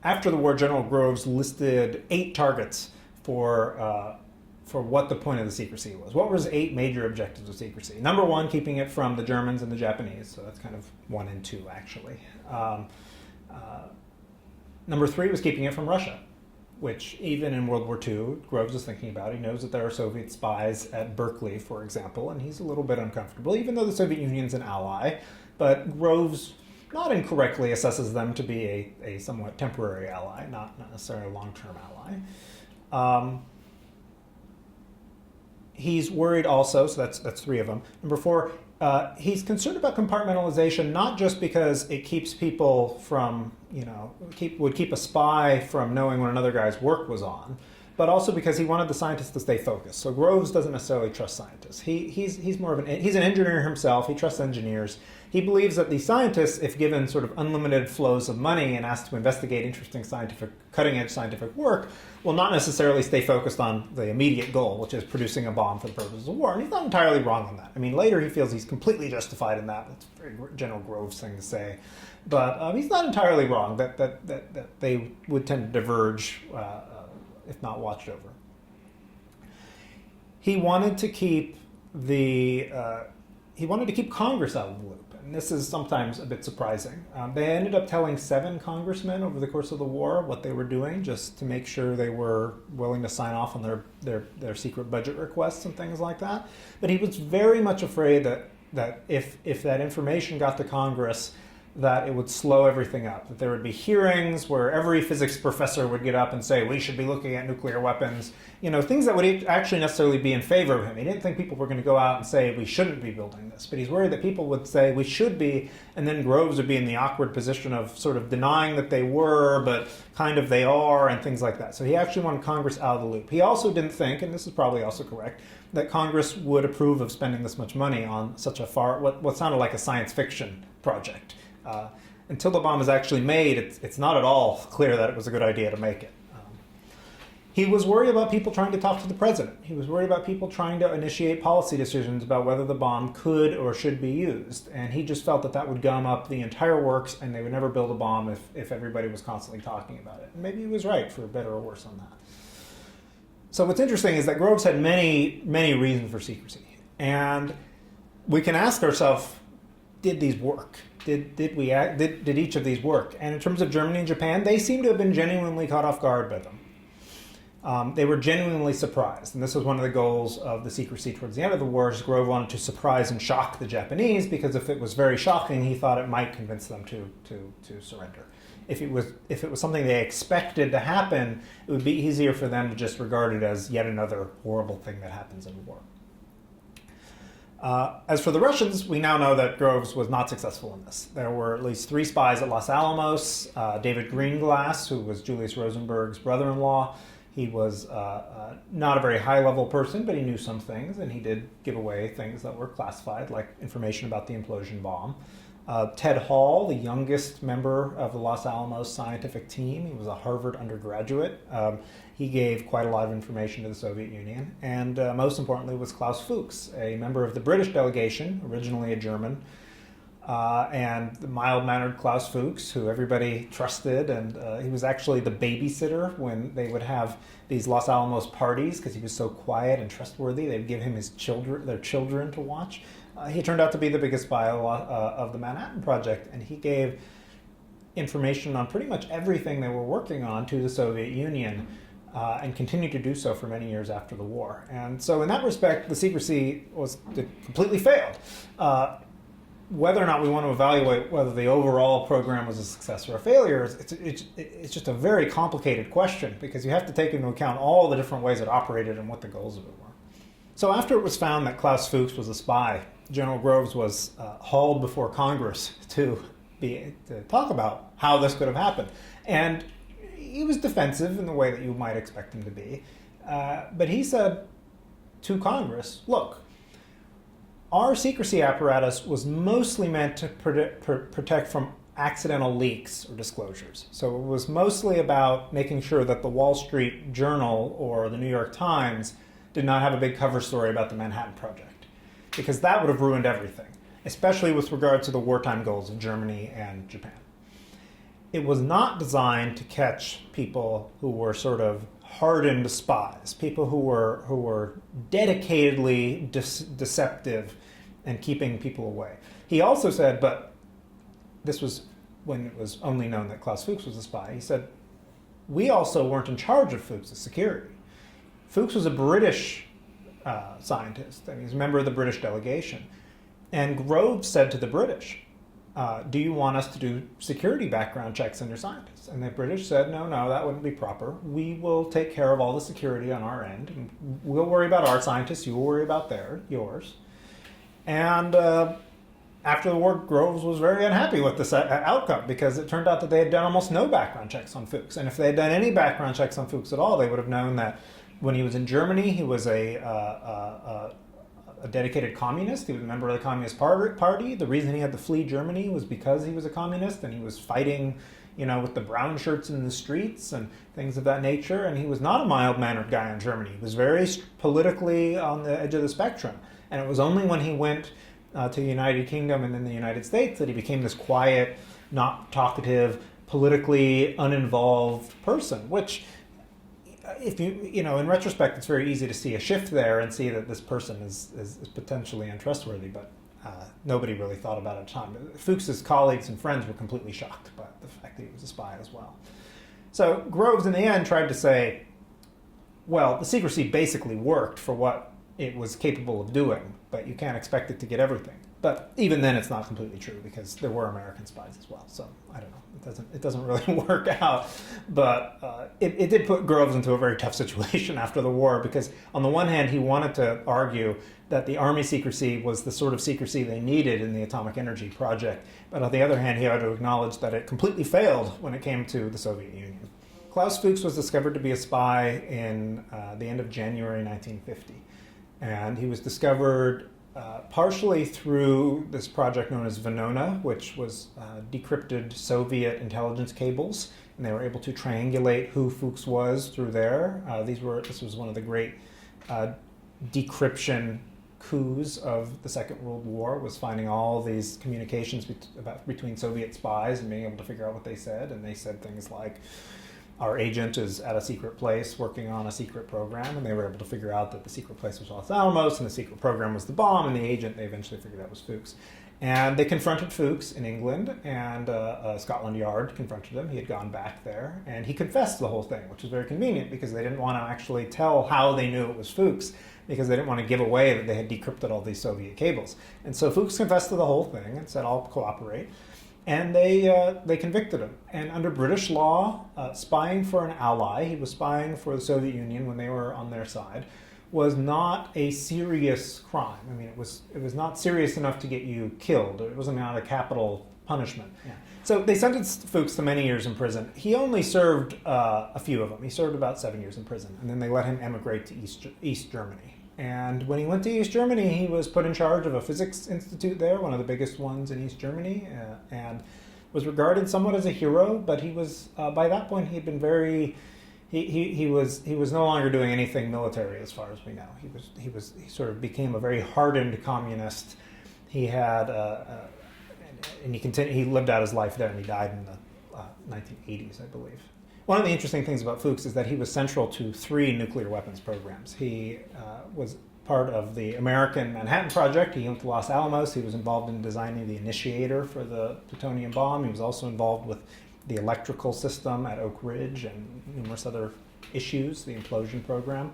after the war, General Groves listed 8 targets for what the point of the secrecy was. What was 8 major objectives of secrecy? Number 1, keeping it from the Germans and the Japanese. So that's kind of 1 and 2, actually. Number 3 was keeping it from Russia, which even in World War II, Groves is thinking about. He knows that there are Soviet spies at Berkeley, for example, and he's a little bit uncomfortable, even though the Soviet Union's an ally. But Groves, not incorrectly, assesses them to be a somewhat temporary ally, not necessarily a long-term ally. He's worried also, so that's 3 of them. Number 4, he's concerned about compartmentalization, not just because it keeps people from, would keep a spy from knowing what another guy's work was on, but also because he wanted the scientists to stay focused. So Groves doesn't necessarily trust scientists. He's more of he's an engineer himself. He trusts engineers. He believes that the scientists, if given sort of unlimited flows of money and asked to investigate interesting cutting-edge scientific work, will not necessarily stay focused on the immediate goal, which is producing a bomb for the purposes of war. And he's not entirely wrong on that. I mean, later he feels he's completely justified in that. That's a very General Groves thing to say. But he's not entirely wrong that they would tend to diverge, if not watched over. He wanted to keep Congress out of the loop. And this is sometimes a bit surprising. They ended up telling 7 congressmen over the course of the war what they were doing, just to make sure they were willing to sign off on their secret budget requests and things like that. But he was very much afraid that if that information got to Congress, that it would slow everything up, that there would be hearings where every physics professor would get up and say, we should be looking at nuclear weapons, things that would actually necessarily be in favor of him. He didn't think people were going to go out and say, we shouldn't be building this, but he's worried that people would say, we should be, and then Groves would be in the awkward position of sort of denying that they were, but kind of they are, and things like that. So he actually wanted Congress out of the loop. He also didn't think, and this is probably also correct, that Congress would approve of spending this much money on such a what sounded like a science fiction project. Until the bomb is actually made, it's not at all clear that it was a good idea to make it. He was worried about people trying to talk to the president. He was worried about people trying to initiate policy decisions about whether the bomb could or should be used. And he just felt that would gum up the entire works and they would never build a bomb if everybody was constantly talking about it. And maybe he was right, for better or worse on that. So what's interesting is that Groves had many, many reasons for secrecy. And we can ask ourselves, did these work? Did each of these work? And in terms of Germany and Japan, they seem to have been genuinely caught off guard by them. They were genuinely surprised. And this was one of the goals of the secrecy towards the end of the war. Groves wanted to surprise and shock the Japanese, because if it was very shocking, he thought it might convince them to surrender. If it was something they expected to happen, it would be easier for them to just regard it as yet another horrible thing that happens in war. As for the Russians, we now know that Groves was not successful in this. There were at least 3 spies at Los Alamos. David Greenglass, who was Julius Rosenberg's brother-in-law, he was not a very high-level person, but he knew some things, and he did give away things that were classified, like information about the implosion bomb. Ted Hall, the youngest member of the Los Alamos scientific team, he was a Harvard undergraduate. He gave quite a lot of information to the Soviet Union. And most importantly was Klaus Fuchs, a member of the British delegation, originally a German, and the mild-mannered Klaus Fuchs, who everybody trusted. And he was actually the babysitter when they would have these Los Alamos parties, because he was so quiet and trustworthy. They'd give him their children to watch. He turned out to be the biggest spy of the Manhattan Project, and he gave information on pretty much everything they were working on to the Soviet Union, and continued to do so for many years after the war. And so in that respect, the secrecy completely failed. Whether or not we want to evaluate whether the overall program was a success or a failure, it's just a very complicated question, because you have to take into account all the different ways it operated and what the goals of it were. So after it was found that Klaus Fuchs was a spy, General Groves was hauled before Congress to talk about how this could have happened. And he was defensive in the way that you might expect him to be. But he said to Congress, look, our secrecy apparatus was mostly meant to protect from accidental leaks or disclosures. So it was mostly about making sure that the Wall Street Journal or the New York Times did not have a big cover story about the Manhattan Project, because that would have ruined everything, especially with regard to the wartime goals of Germany and Japan. It was not designed to catch people who were sort of hardened spies, people who were dedicatedly deceptive and keeping people away. He also said, but this was when it was only known that Klaus Fuchs was a spy, he said, we also weren't in charge of Fuchs' security. Fuchs was a British scientist, and he's a member of the British delegation. And Groves said to the British, do you want us to do security background checks on your scientists? And the British said, no, that wouldn't be proper. We will take care of all the security on our end. And we'll worry about our scientists, you will worry about yours. And after the war, Groves was very unhappy with this outcome, because it turned out that they had done almost no background checks on Fuchs. And if they had done any background checks on Fuchs at all, they would have known that when he was in Germany, he was a dedicated communist. He was a member of the Communist Party. The reason he had to flee Germany was because he was a communist, and he was fighting, with the brown shirts in the streets and things of that nature. And he was not a mild-mannered guy in Germany. He was very politically on the edge of the spectrum. And it was only when he went to the United Kingdom and then the United States that he became this quiet, not talkative, politically uninvolved person, which, if in retrospect, it's very easy to see a shift there and see that this person is potentially untrustworthy, but nobody really thought about it at the time. Fuchs's colleagues and friends were completely shocked by the fact that he was a spy as well. So Groves, in the end, tried to say, well, the secrecy basically worked for what it was capable of doing, but you can't expect it to get everything. But even then, it's not completely true, because there were American spies as well. So I don't know. It doesn't really work out. But it did put Groves into a very tough situation after the war, because on the one hand, he wanted to argue that the Army secrecy was the sort of secrecy they needed in the atomic energy project. But on the other hand, he had to acknowledge that it completely failed when it came to the Soviet Union. Klaus Fuchs was discovered to be a spy in the end of January 1950. And he was discovered partially through this project known as Venona, which was decrypted Soviet intelligence cables, and they were able to triangulate who Fuchs was through there. This was one of the great decryption coups of the Second World War, was finding all these communications between Soviet spies and being able to figure out what they said. And they said things like, our agent is at a secret place working on a secret program, and they were able to figure out that the secret place was Los Alamos, and the secret program was the bomb, and the agent they eventually figured out was Fuchs. And they confronted Fuchs in England, and Scotland Yard confronted him. He had gone back there, and he confessed the whole thing, which was very convenient, because they didn't want to actually tell how they knew it was Fuchs, because they didn't want to give away that they had decrypted all these Soviet cables. And so Fuchs confessed to the whole thing and said, I'll cooperate. And they convicted him. And under British law, spying for an ally, he was spying for the Soviet Union when they were on their side, was not a serious crime. I mean, it was not serious enough to get you killed. It wasn't not a capital punishment. Yeah. So they sentenced Fuchs to many years in prison. He only served a few of them. He served about 7 years in prison, and then they let him emigrate to East Germany. And when he went to East Germany, he was put in charge of a physics institute there, one of the biggest ones in East Germany, and was regarded somewhat as a hero. But he was by that point he had been very he was no longer doing anything military as far as we know. He sort of became a very hardened communist. He had and he lived out his life there, and he died in the 1980s, I believe. One of the interesting things about Fuchs is that he was central to 3 nuclear weapons programs. He was part of the American Manhattan Project. He went to Los Alamos. He was involved in designing the initiator for the plutonium bomb. He was also involved with the electrical system at Oak Ridge and numerous other issues, the implosion program.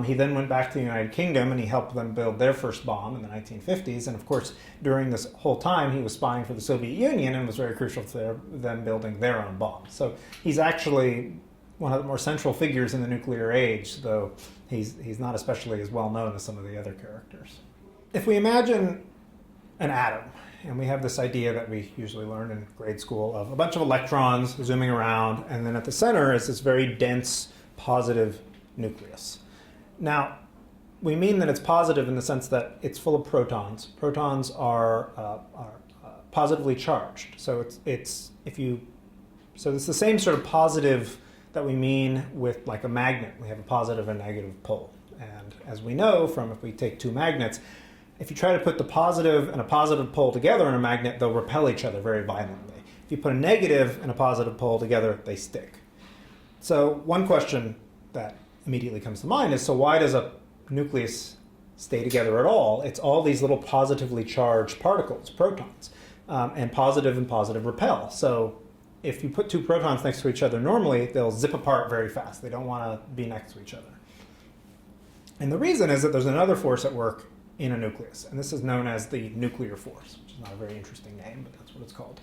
He then went back to the United Kingdom, and he helped them build their first bomb in the 1950s. And of course, during this whole time, he was spying for the Soviet Union and was very crucial to them building their own bomb. So he's actually one of the more central figures in the nuclear age, though he's not especially as well known as some of the other characters. If we imagine an atom, and we have this idea that we usually learn in grade school of a bunch of electrons zooming around, and then at the center is this very dense positive nucleus. Now, we mean that it's positive in the sense that it's full of protons. Protons are positively charged. So it's the same sort of positive that we mean with like a magnet. We have a positive and negative pole. And as we know from if we take 2 magnets, if you try to put the positive and a positive pole together in a magnet, they'll repel each other very violently. If you put a negative and a positive pole together, they stick. So one question that immediately comes to mind is, so why does a nucleus stay together at all? It's all these little positively charged particles, protons, and positive repel. So if you put 2 protons next to each other normally, they'll zip apart very fast. They don't want to be next to each other. And the reason is that there's another force at work in a nucleus, and this is known as the nuclear force, which is not a very interesting name, but that's what it's called.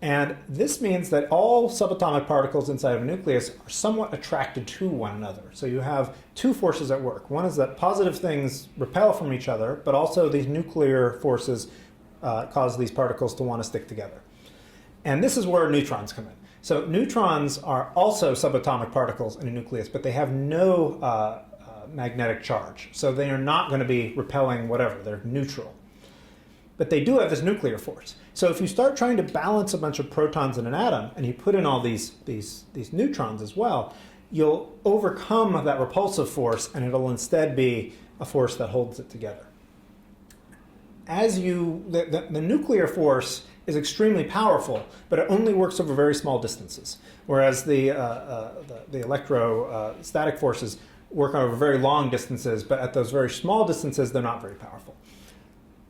And this means that all subatomic particles inside of a nucleus are somewhat attracted to one another. So you have 2 forces at work. One is that positive things repel from each other, but also these nuclear forces cause these particles to want to stick together. And this is where neutrons come in. So neutrons are also subatomic particles in a nucleus, but they have no magnetic charge. So they are not going to be repelling whatever. They're neutral. But they do have this nuclear force. So if you start trying to balance a bunch of protons in an atom, and you put in all these neutrons as well, you'll overcome that repulsive force, and it'll instead be a force that holds it together. The nuclear force is extremely powerful, but it only works over very small distances, whereas the electrostatic forces work over very long distances, but at those very small distances, they're not very powerful.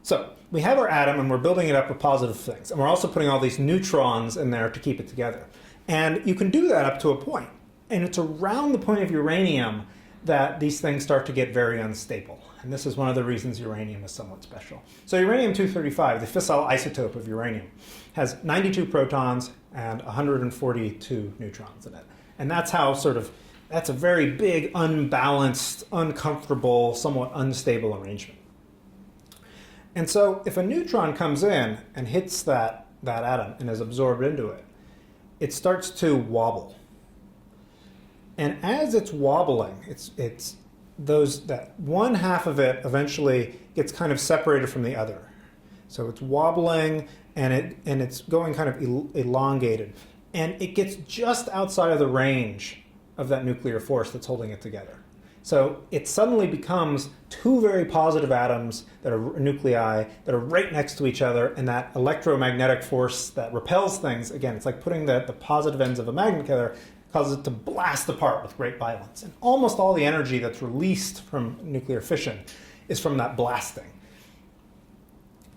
So we have our atom, and we're building it up with positive things. And we're also putting all these neutrons in there to keep it together. And you can do that up to a point. And it's around the point of uranium that these things start to get very unstable. And this is one of the reasons uranium is somewhat special. So uranium-235, the fissile isotope of uranium, has 92 protons and 142 neutrons in it. And that's a very big, unbalanced, uncomfortable, somewhat unstable arrangement. And so if a neutron comes in and hits that atom and is absorbed into it, it starts to wobble. And as it's wobbling, that one half of it eventually gets kind of separated from the other. So it's wobbling and it's going kind of elongated. And it gets just outside of the range of that nuclear force that's holding it together. So it suddenly becomes 2 very positive atoms that are nuclei that are right next to each other, and that electromagnetic force that repels things, again, it's like putting the positive ends of a magnet together, causes it to blast apart with great violence. And almost all the energy that's released from nuclear fission is from that blasting.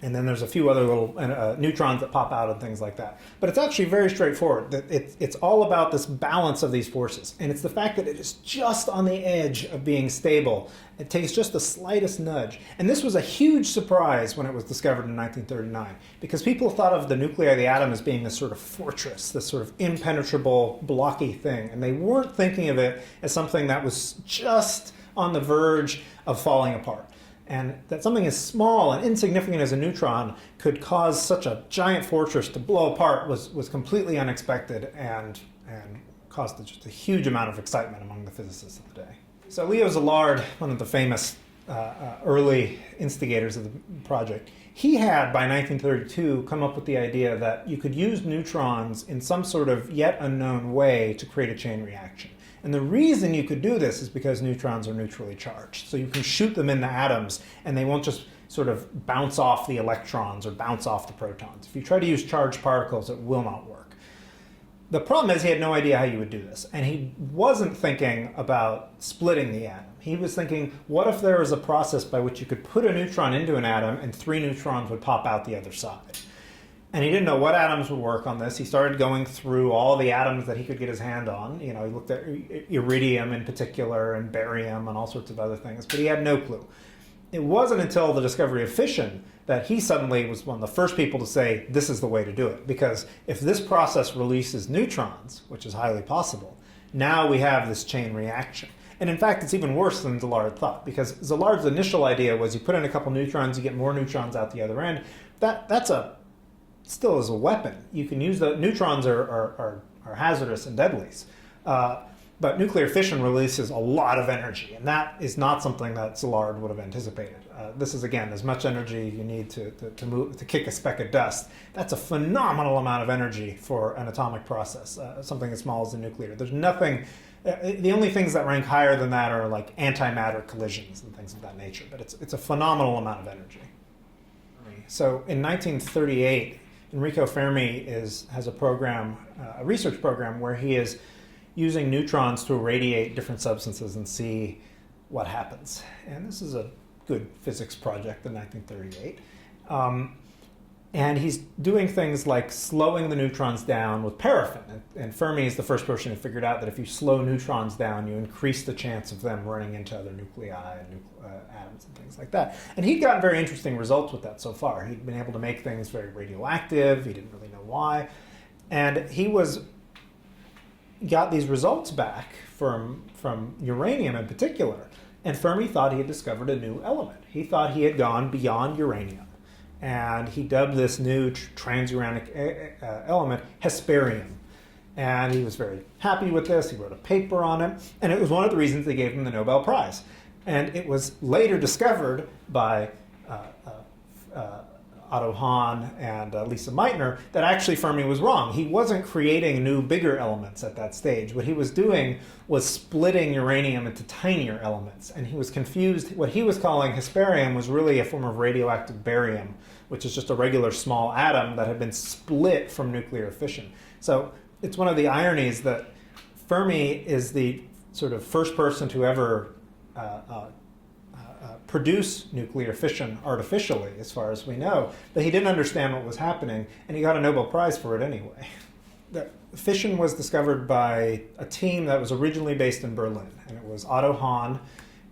And then there's a few other little neutrons that pop out and things like that. But it's actually very straightforward. It's all about this balance of these forces. And it's the fact that it is just on the edge of being stable. It takes just the slightest nudge. And this was a huge surprise when it was discovered in 1939, because people thought of the nuclei of the atom as being this sort of fortress, this sort of impenetrable, blocky thing. And they weren't thinking of it as something that was just on the verge of falling apart. And that something as small and insignificant as a neutron could cause such a giant fortress to blow apart was completely unexpected and caused just a huge amount of excitement among the physicists of the day. So Leo Szilard, one of the famous early instigators of the project, he had, by 1932, come up with the idea that you could use neutrons in some sort of yet unknown way to create a chain reaction. And the reason you could do this is because neutrons are neutrally charged. So you can shoot them into atoms, and they won't just sort of bounce off the electrons or bounce off the protons. If you try to use charged particles, it will not work. The problem is he had no idea how you would do this. And he wasn't thinking about splitting the atom. He was thinking, what if there was a process by which you could put a neutron into an atom and 3 neutrons would pop out the other side? And he didn't know what atoms would work on this. He started going through all the atoms that he could get his hand on. You know, he looked at iridium in particular and barium and all sorts of other things, but he had no clue. It wasn't until the discovery of fission that he suddenly was one of the first people to say, this is the way to do it. Because if this process releases neutrons, which is highly possible, now we have this chain reaction. And in fact, it's even worse than Szilard thought, because Szilard's initial idea was you put in a couple neutrons, you get more neutrons out the other end. That's still is a weapon. You can use the neutrons are hazardous and deadly. But nuclear fission releases a lot of energy, and that is not something that Szilard would have anticipated. This is, again, as much energy you need to kick a speck of dust. That's a phenomenal amount of energy for an atomic process, something as small as a nuclear. There's nothing, the only things that rank higher than that are like antimatter collisions and things of that nature, but it's a phenomenal amount of energy. So in 1938, Enrico Fermi has a program, a research program, where he is using neutrons to irradiate different substances and see what happens. And this is a good physics project in 1938. And he's doing things like slowing the neutrons down with paraffin. And Fermi is the first person who figured out that if you slow neutrons down, you increase the chance of them running into other nuclei and atoms and things like that. And he'd gotten very interesting results with that so far. He'd been able to make things very radioactive. He didn't really know why. And he got these results back from uranium in particular. And Fermi thought he had discovered a new element. He thought he had gone beyond uranium. And he dubbed this new transuranic element hesperium. And he was very happy with this. He wrote a paper on it. And it was one of the reasons they gave him the Nobel Prize. And it was later discovered by Otto Hahn and Lisa Meitner that actually Fermi was wrong. He wasn't creating new, bigger elements at that stage. What he was doing was splitting uranium into tinier elements. And he was confused. What he was calling hesperium was really a form of radioactive barium, which is just a regular small atom that had been split from nuclear fission. So it's one of the ironies that Fermi is the sort of first person to ever produce nuclear fission artificially, as far as we know, but he didn't understand what was happening, and he got a Nobel Prize for it anyway. The fission was discovered by a team that was originally based in Berlin, and it was Otto Hahn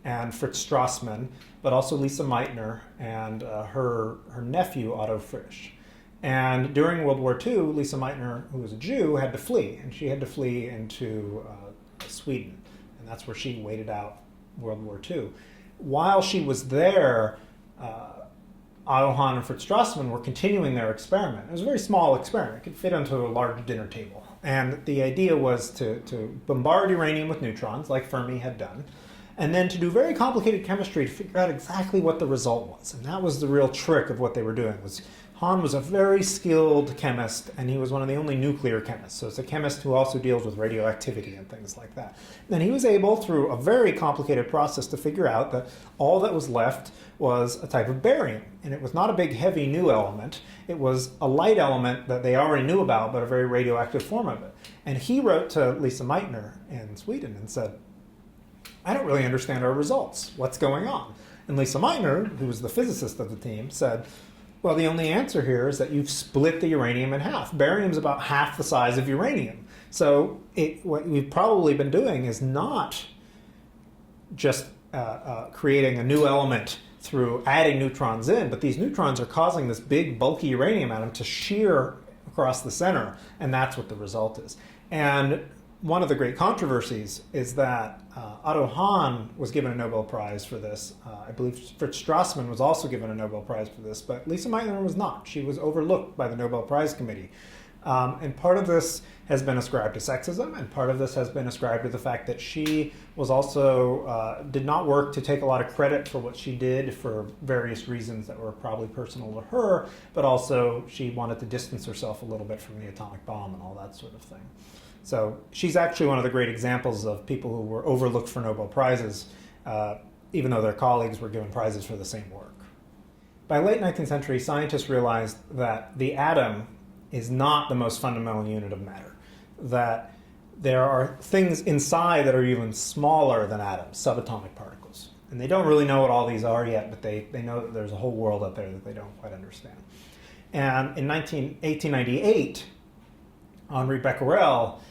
and Fritz Strassmann, but also Lisa Meitner and her nephew, Otto Frisch. And during World War II, Lisa Meitner, who was a Jew, had to flee, and she had to flee into Sweden, and that's where she waited out World War II. While she was there, Otto Hahn and Fritz Strassmann were continuing their experiment. It was a very small experiment. It could fit onto a large dinner table. And the idea was to bombard uranium with neutrons, like Fermi had done, and then to do very complicated chemistry to figure out exactly what the result was. And that was the real trick of what they were doing. Hahn was a very skilled chemist, and he was one of the only nuclear chemists. So it's a chemist who also deals with radioactivity and things like that. And he was able, through a very complicated process, to figure out that all that was left was a type of barium. And it was not a big, heavy new element. It was a light element that they already knew about, but a very radioactive form of it. And he wrote to Lisa Meitner in Sweden and said, I don't really understand our results. What's going on? And Lisa Meitner, who was the physicist of the team, said, well, the only answer here is that you've split the uranium in half. Barium is about half the size of uranium. So what we've probably been doing is not just creating a new element through adding neutrons in, but these neutrons are causing this big, bulky uranium atom to shear across the center, and that's what the result is. And one of the great controversies is that Otto Hahn was given a Nobel Prize for this. I believe Fritz Strassmann was also given a Nobel Prize for this, but Lisa Meitner was not. She was overlooked by the Nobel Prize Committee. And part of this has been ascribed to sexism, and part of this has been ascribed to the fact that she was also did not work to take a lot of credit for what she did for various reasons that were probably personal to her, but also she wanted to distance herself a little bit from the atomic bomb and all that sort of thing. So she's actually one of the great examples of people who were overlooked for Nobel Prizes, even though their colleagues were given prizes for the same work. By late 19th century, scientists realized that the atom is not the most fundamental unit of matter, that there are things inside that are even smaller than atoms, subatomic particles. And they don't really know what all these are yet, but they know that there's a whole world out there that they don't quite understand. And in 1898, Henri Becquerel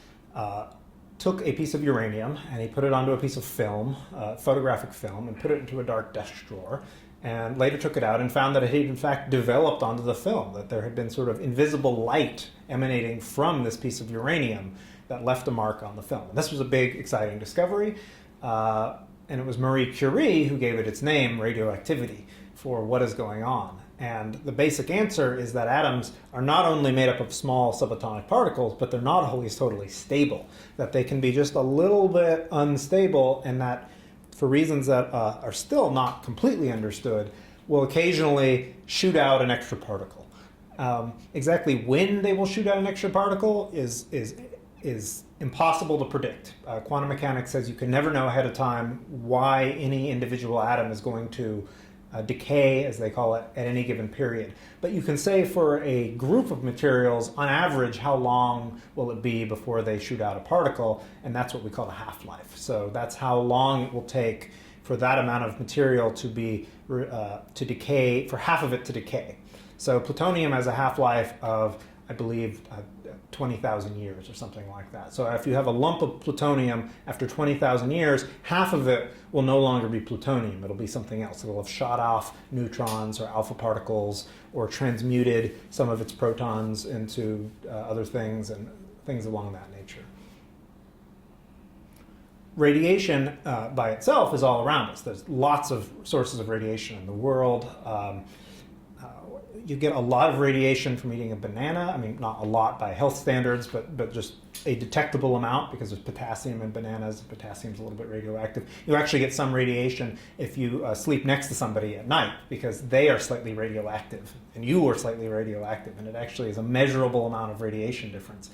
took a piece of uranium and he put it onto a piece of film, photographic film, and put it into a dark desk drawer, and later took it out and found that it had in fact developed onto the film, that there had been sort of invisible light emanating from this piece of uranium that left a mark on the film. And this was a big, exciting discovery, and it was Marie Curie who gave it its name, radioactivity, for what is going on. And the basic answer is that atoms are not only made up of small subatomic particles, but they're not always totally stable, that they can be just a little bit unstable, and that for reasons that are still not completely understood, will occasionally shoot out an extra particle. Exactly when they will shoot out an extra particle is impossible to predict. Quantum mechanics says you can never know ahead of time why any individual atom is going to decay, as they call it, at any given period. But you can say for a group of materials, on average, how long will it be before they shoot out a particle, and that's what we call a half-life. So that's how long it will take for that amount of material to be to decay, for half of it to decay. So plutonium has a half-life of, I believe, 20,000 years or something like that. So if you have a lump of plutonium after 20,000 years, half of it will no longer be plutonium. It'll be something else. It'll have shot off neutrons or alpha particles or transmuted some of its protons into other things and things along that nature. Radiation by itself is all around us. There's lots of sources of radiation in the world. You get a lot of radiation from eating a banana. I mean, not a lot by health standards, but just a detectable amount because there's potassium in bananas. Potassium's a little bit radioactive. You actually get some radiation if you sleep next to somebody at night because they are slightly radioactive and you are slightly radioactive, and it actually is a measurable amount of radiation difference.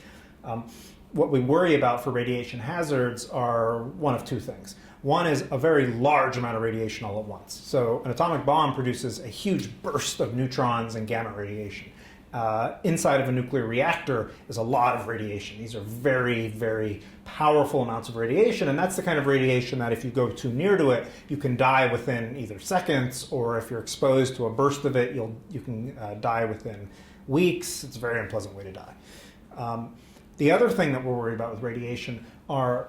What we worry about for radiation hazards are one of two things. One is a very large amount of radiation all at once. So an atomic bomb produces a huge burst of neutrons and gamma radiation. Inside of a nuclear reactor is a lot of radiation. These are very, very powerful amounts of radiation, and that's the kind of radiation that if you go too near to it, you can die within either seconds, or if you're exposed to a burst of it, you can die within weeks. It's a very unpleasant way to die. The other thing that we're worried about with radiation are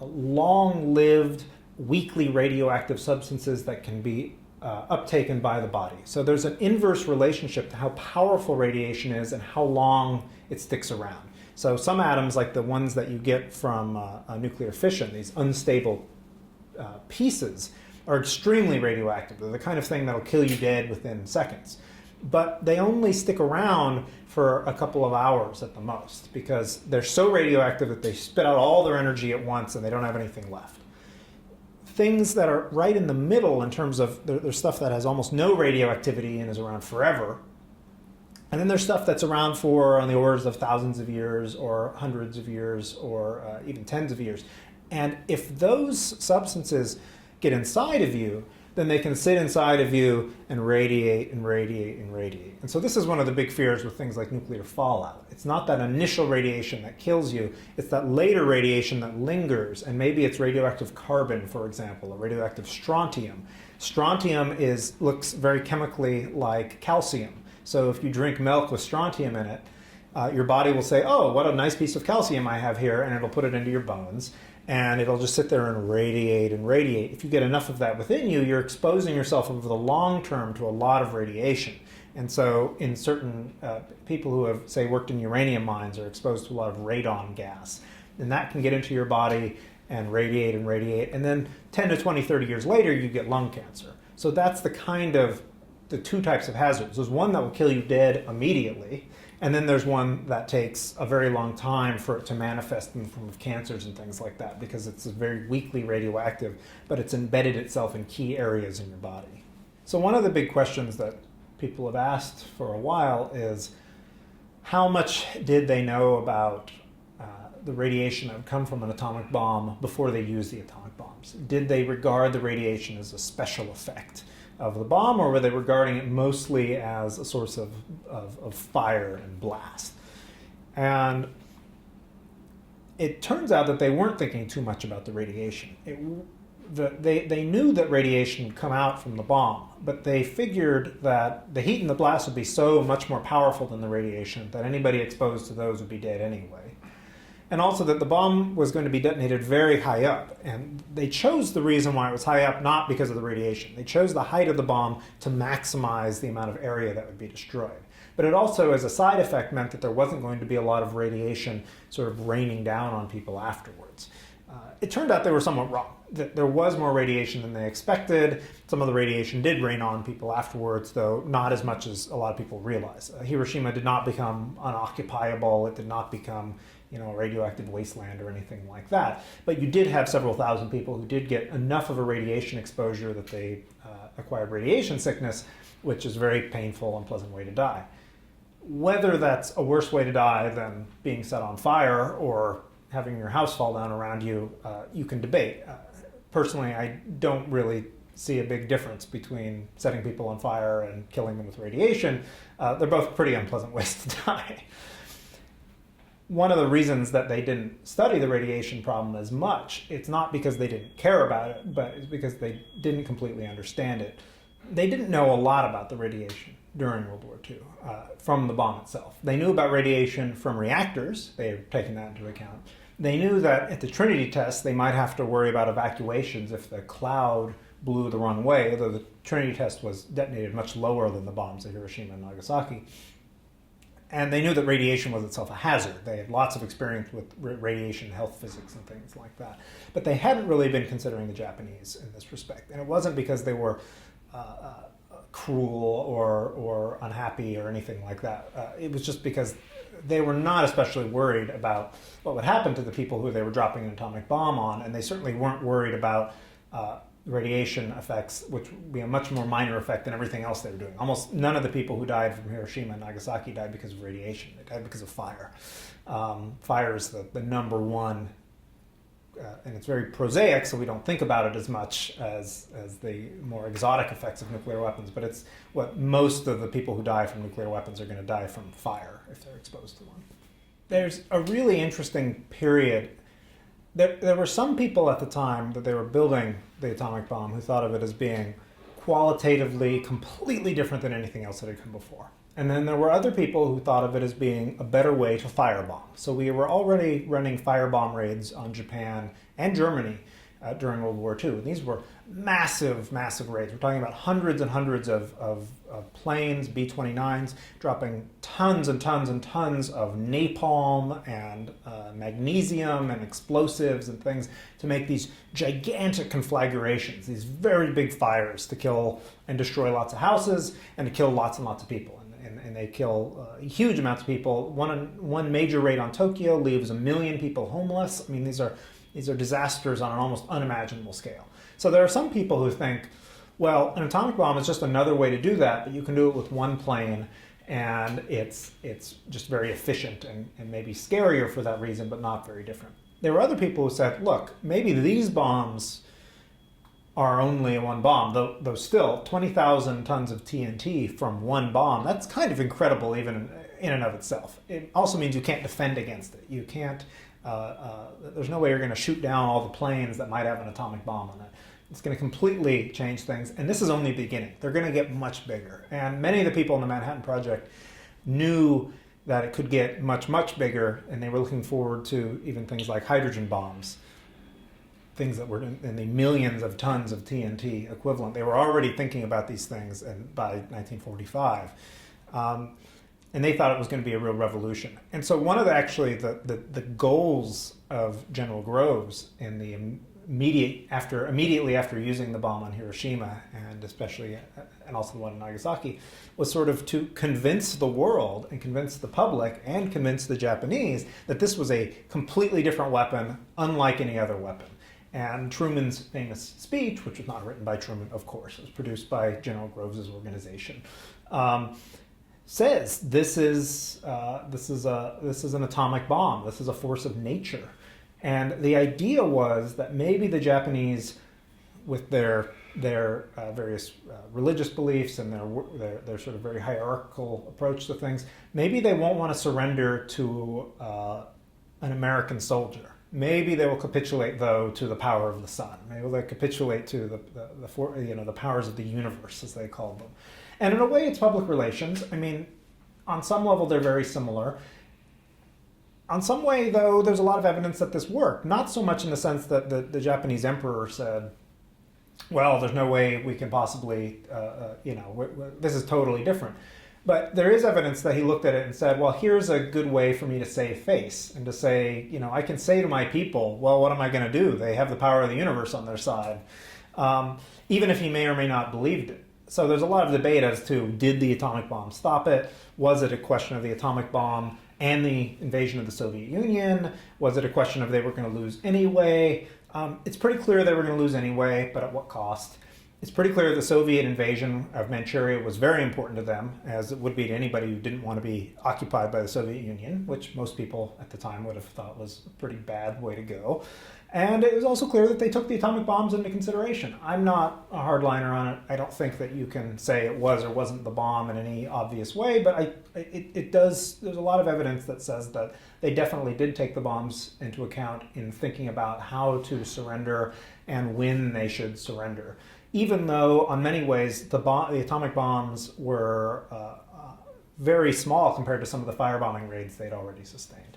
long-lived, weakly radioactive substances that can be uptaken by the body. So there's an inverse relationship to how powerful radiation is and how long it sticks around. So some atoms, like the ones that you get from nuclear fission, these unstable pieces, are extremely radioactive. They're the kind of thing that'll kill you dead within seconds. But they only stick around for a couple of hours at the most because they're so radioactive that they spit out all their energy at once and they don't have anything left. Things that are right in the middle in terms of there's stuff that has almost no radioactivity and is around forever. And then there's stuff that's around for on the orders of thousands of years or hundreds of years or even tens of years. And if those substances get inside of you, then they can sit inside of you and radiate and radiate and radiate. And so this is one of the big fears with things like nuclear fallout. It's not that initial radiation that kills you, it's that later radiation that lingers, and maybe it's radioactive carbon, for example, or radioactive strontium. Strontium looks very chemically like calcium. So if you drink milk with strontium in it, your body will say, oh, what a nice piece of calcium I have here, and it'll put it into your bones. And it'll just sit there and radiate and radiate. If you get enough of that within you, you're exposing yourself over the long term to a lot of radiation. And so in certain people who have, say, worked in uranium mines are exposed to a lot of radon gas. and that can get into your body and radiate, and then 10 to 20, 30 years later, you get lung cancer. So that's the kind of the two types of hazards. There's one that will kill you dead immediately, and then there's one that takes a very long time for it to manifest in the form of cancers and things like that, because it's very weakly radioactive, but it's embedded itself in key areas in your body. So one of the big questions that people have asked for a while is, how much did they know about the radiation that would come from an atomic bomb before they used the atomic bombs? Did they regard the radiation as a special effect of the bomb, or were they regarding it mostly as a source of fire and blast? And it turns out that they weren't thinking too much about the radiation. They knew that radiation would come out from the bomb, but they figured that the heat and the blast would be so much more powerful than the radiation that anybody exposed to those would be dead anyway. And also that the bomb was going to be detonated very high up. And they chose the reason why it was high up not because of the radiation. They chose the height of the bomb to maximize the amount of area that would be destroyed. But it also, as a side effect, meant that there wasn't going to be a lot of radiation sort of raining down on people afterwards. It turned out they were somewhat wrong, that there was more radiation than they expected. Some of the radiation did rain on people afterwards, though not as much as a lot of people realize. Hiroshima did not become unoccupiable. It did not become a radioactive wasteland or anything like that. But you did have several thousand people who did get enough of a radiation exposure that they acquired radiation sickness, which is a very painful, unpleasant way to die. Whether that's a worse way to die than being set on fire or having your house fall down around you, you can debate. Personally, I don't really see a big difference between setting people on fire and killing them with radiation. They're both pretty unpleasant ways to die. One of the reasons that they didn't study the radiation problem as much, it's not because they didn't care about it, but it's because they didn't completely understand it. They didn't know a lot about the radiation during World War II from the bomb itself. They knew about radiation from reactors. They had taken that into account. They knew that at the Trinity test, they might have to worry about evacuations if the cloud blew the wrong way, although the Trinity test was detonated much lower than the bombs at Hiroshima and Nagasaki. And they knew that radiation was itself a hazard. They had lots of experience with radiation health physics and things like that. But they hadn't really been considering the Japanese in this respect. And it wasn't because they were cruel or unhappy or anything like that. It was just because they were not especially worried about what would happen to the people who they were dropping an atomic bomb on, and they certainly weren't worried about radiation effects, which would be a much more minor effect than everything else they were doing. Almost none of the people who died from Hiroshima and Nagasaki died because of radiation. They died because of fire. Fire is the number one, and it's very prosaic, so we don't think about it as much as the more exotic effects of nuclear weapons, but it's what most of the people who die from nuclear weapons are going to die from fire if they're exposed to one. There's a really interesting period. There were some people at the time that they were building the atomic bomb who thought of it as being qualitatively completely different than anything else that had come before. And then there were other people who thought of it as being a better way to firebomb. So we were already running firebomb raids on Japan and Germany during World War II. And these were massive, massive raids. We're talking about hundreds and hundreds of planes, B-29s, dropping tons and tons and tons of napalm and magnesium and explosives and things to make these gigantic conflagrations, these very big fires to kill and destroy lots of houses and to kill lots and lots of people. And they kill huge amounts of people. One major raid on Tokyo leaves 1 million people homeless. I mean, these are disasters on an almost unimaginable scale. So there are some people who think, well, an atomic bomb is just another way to do that, but you can do it with one plane, and it's just very efficient and maybe scarier for that reason, but not very different. There were other people who said, look, maybe these bombs are only one bomb, though still 20,000 tons of TNT from one bomb, that's kind of incredible even in and of itself. It also means you can't defend against it. You can't, there's no way you're going to shoot down all the planes that might have an atomic bomb on it. It's going to completely change things, and this is only the beginning. They're going to get much bigger, and many of the people in the Manhattan Project knew that it could get much, much bigger, and they were looking forward to even things like hydrogen bombs, things that were in the millions of tons of TNT equivalent. They were already thinking about these things by 1945. and they thought it was going to be a real revolution. And so one of the goals of General Groves in the immediately after using the bomb on Hiroshima, and also the one in Nagasaki, was sort of to convince the world and convince the public and convince the Japanese that this was a completely different weapon, unlike any other weapon. And Truman's famous speech, which was not written by Truman, of course, it was produced by General Groves' organization, says this is an atomic bomb. This is a force of nature. And the idea was that maybe the Japanese, with their various religious beliefs and their sort of very hierarchical approach to things, maybe they won't want to surrender to an American soldier. Maybe they will capitulate, though, to the power of the sun. Maybe they'll capitulate to the powers of the universe, as they called them. And in a way, it's public relations. I mean, on some level, they're very similar. On some way, though, there's a lot of evidence that this worked. Not so much in the sense that the Japanese emperor said, well, there's no way we can possibly, this is totally different. But there is evidence that he looked at it and said, well, here's a good way for me to save face and to say, I can say to my people, well, what am I going to do? They have the power of the universe on their side, even if he may or may not believed it. So there's a lot of debate as to, did the atomic bomb stop it? Was it a question of the atomic bomb and the invasion of the Soviet Union? Was it a question of they were going to lose anyway? It's pretty clear they were going to lose anyway, but at what cost? It's pretty clear the Soviet invasion of Manchuria was very important to them, as it would be to anybody who didn't want to be occupied by the Soviet Union, which most people at the time would have thought was a pretty bad way to go. And it was also clear that they took the atomic bombs into consideration. I'm not a hardliner on it. I don't think that you can say it was or wasn't the bomb in any obvious way, but there's a lot of evidence that says that they definitely did take the bombs into account in thinking about how to surrender and when they should surrender. Even though, on many ways, the atomic bombs were very small compared to some of the firebombing raids they'd already sustained.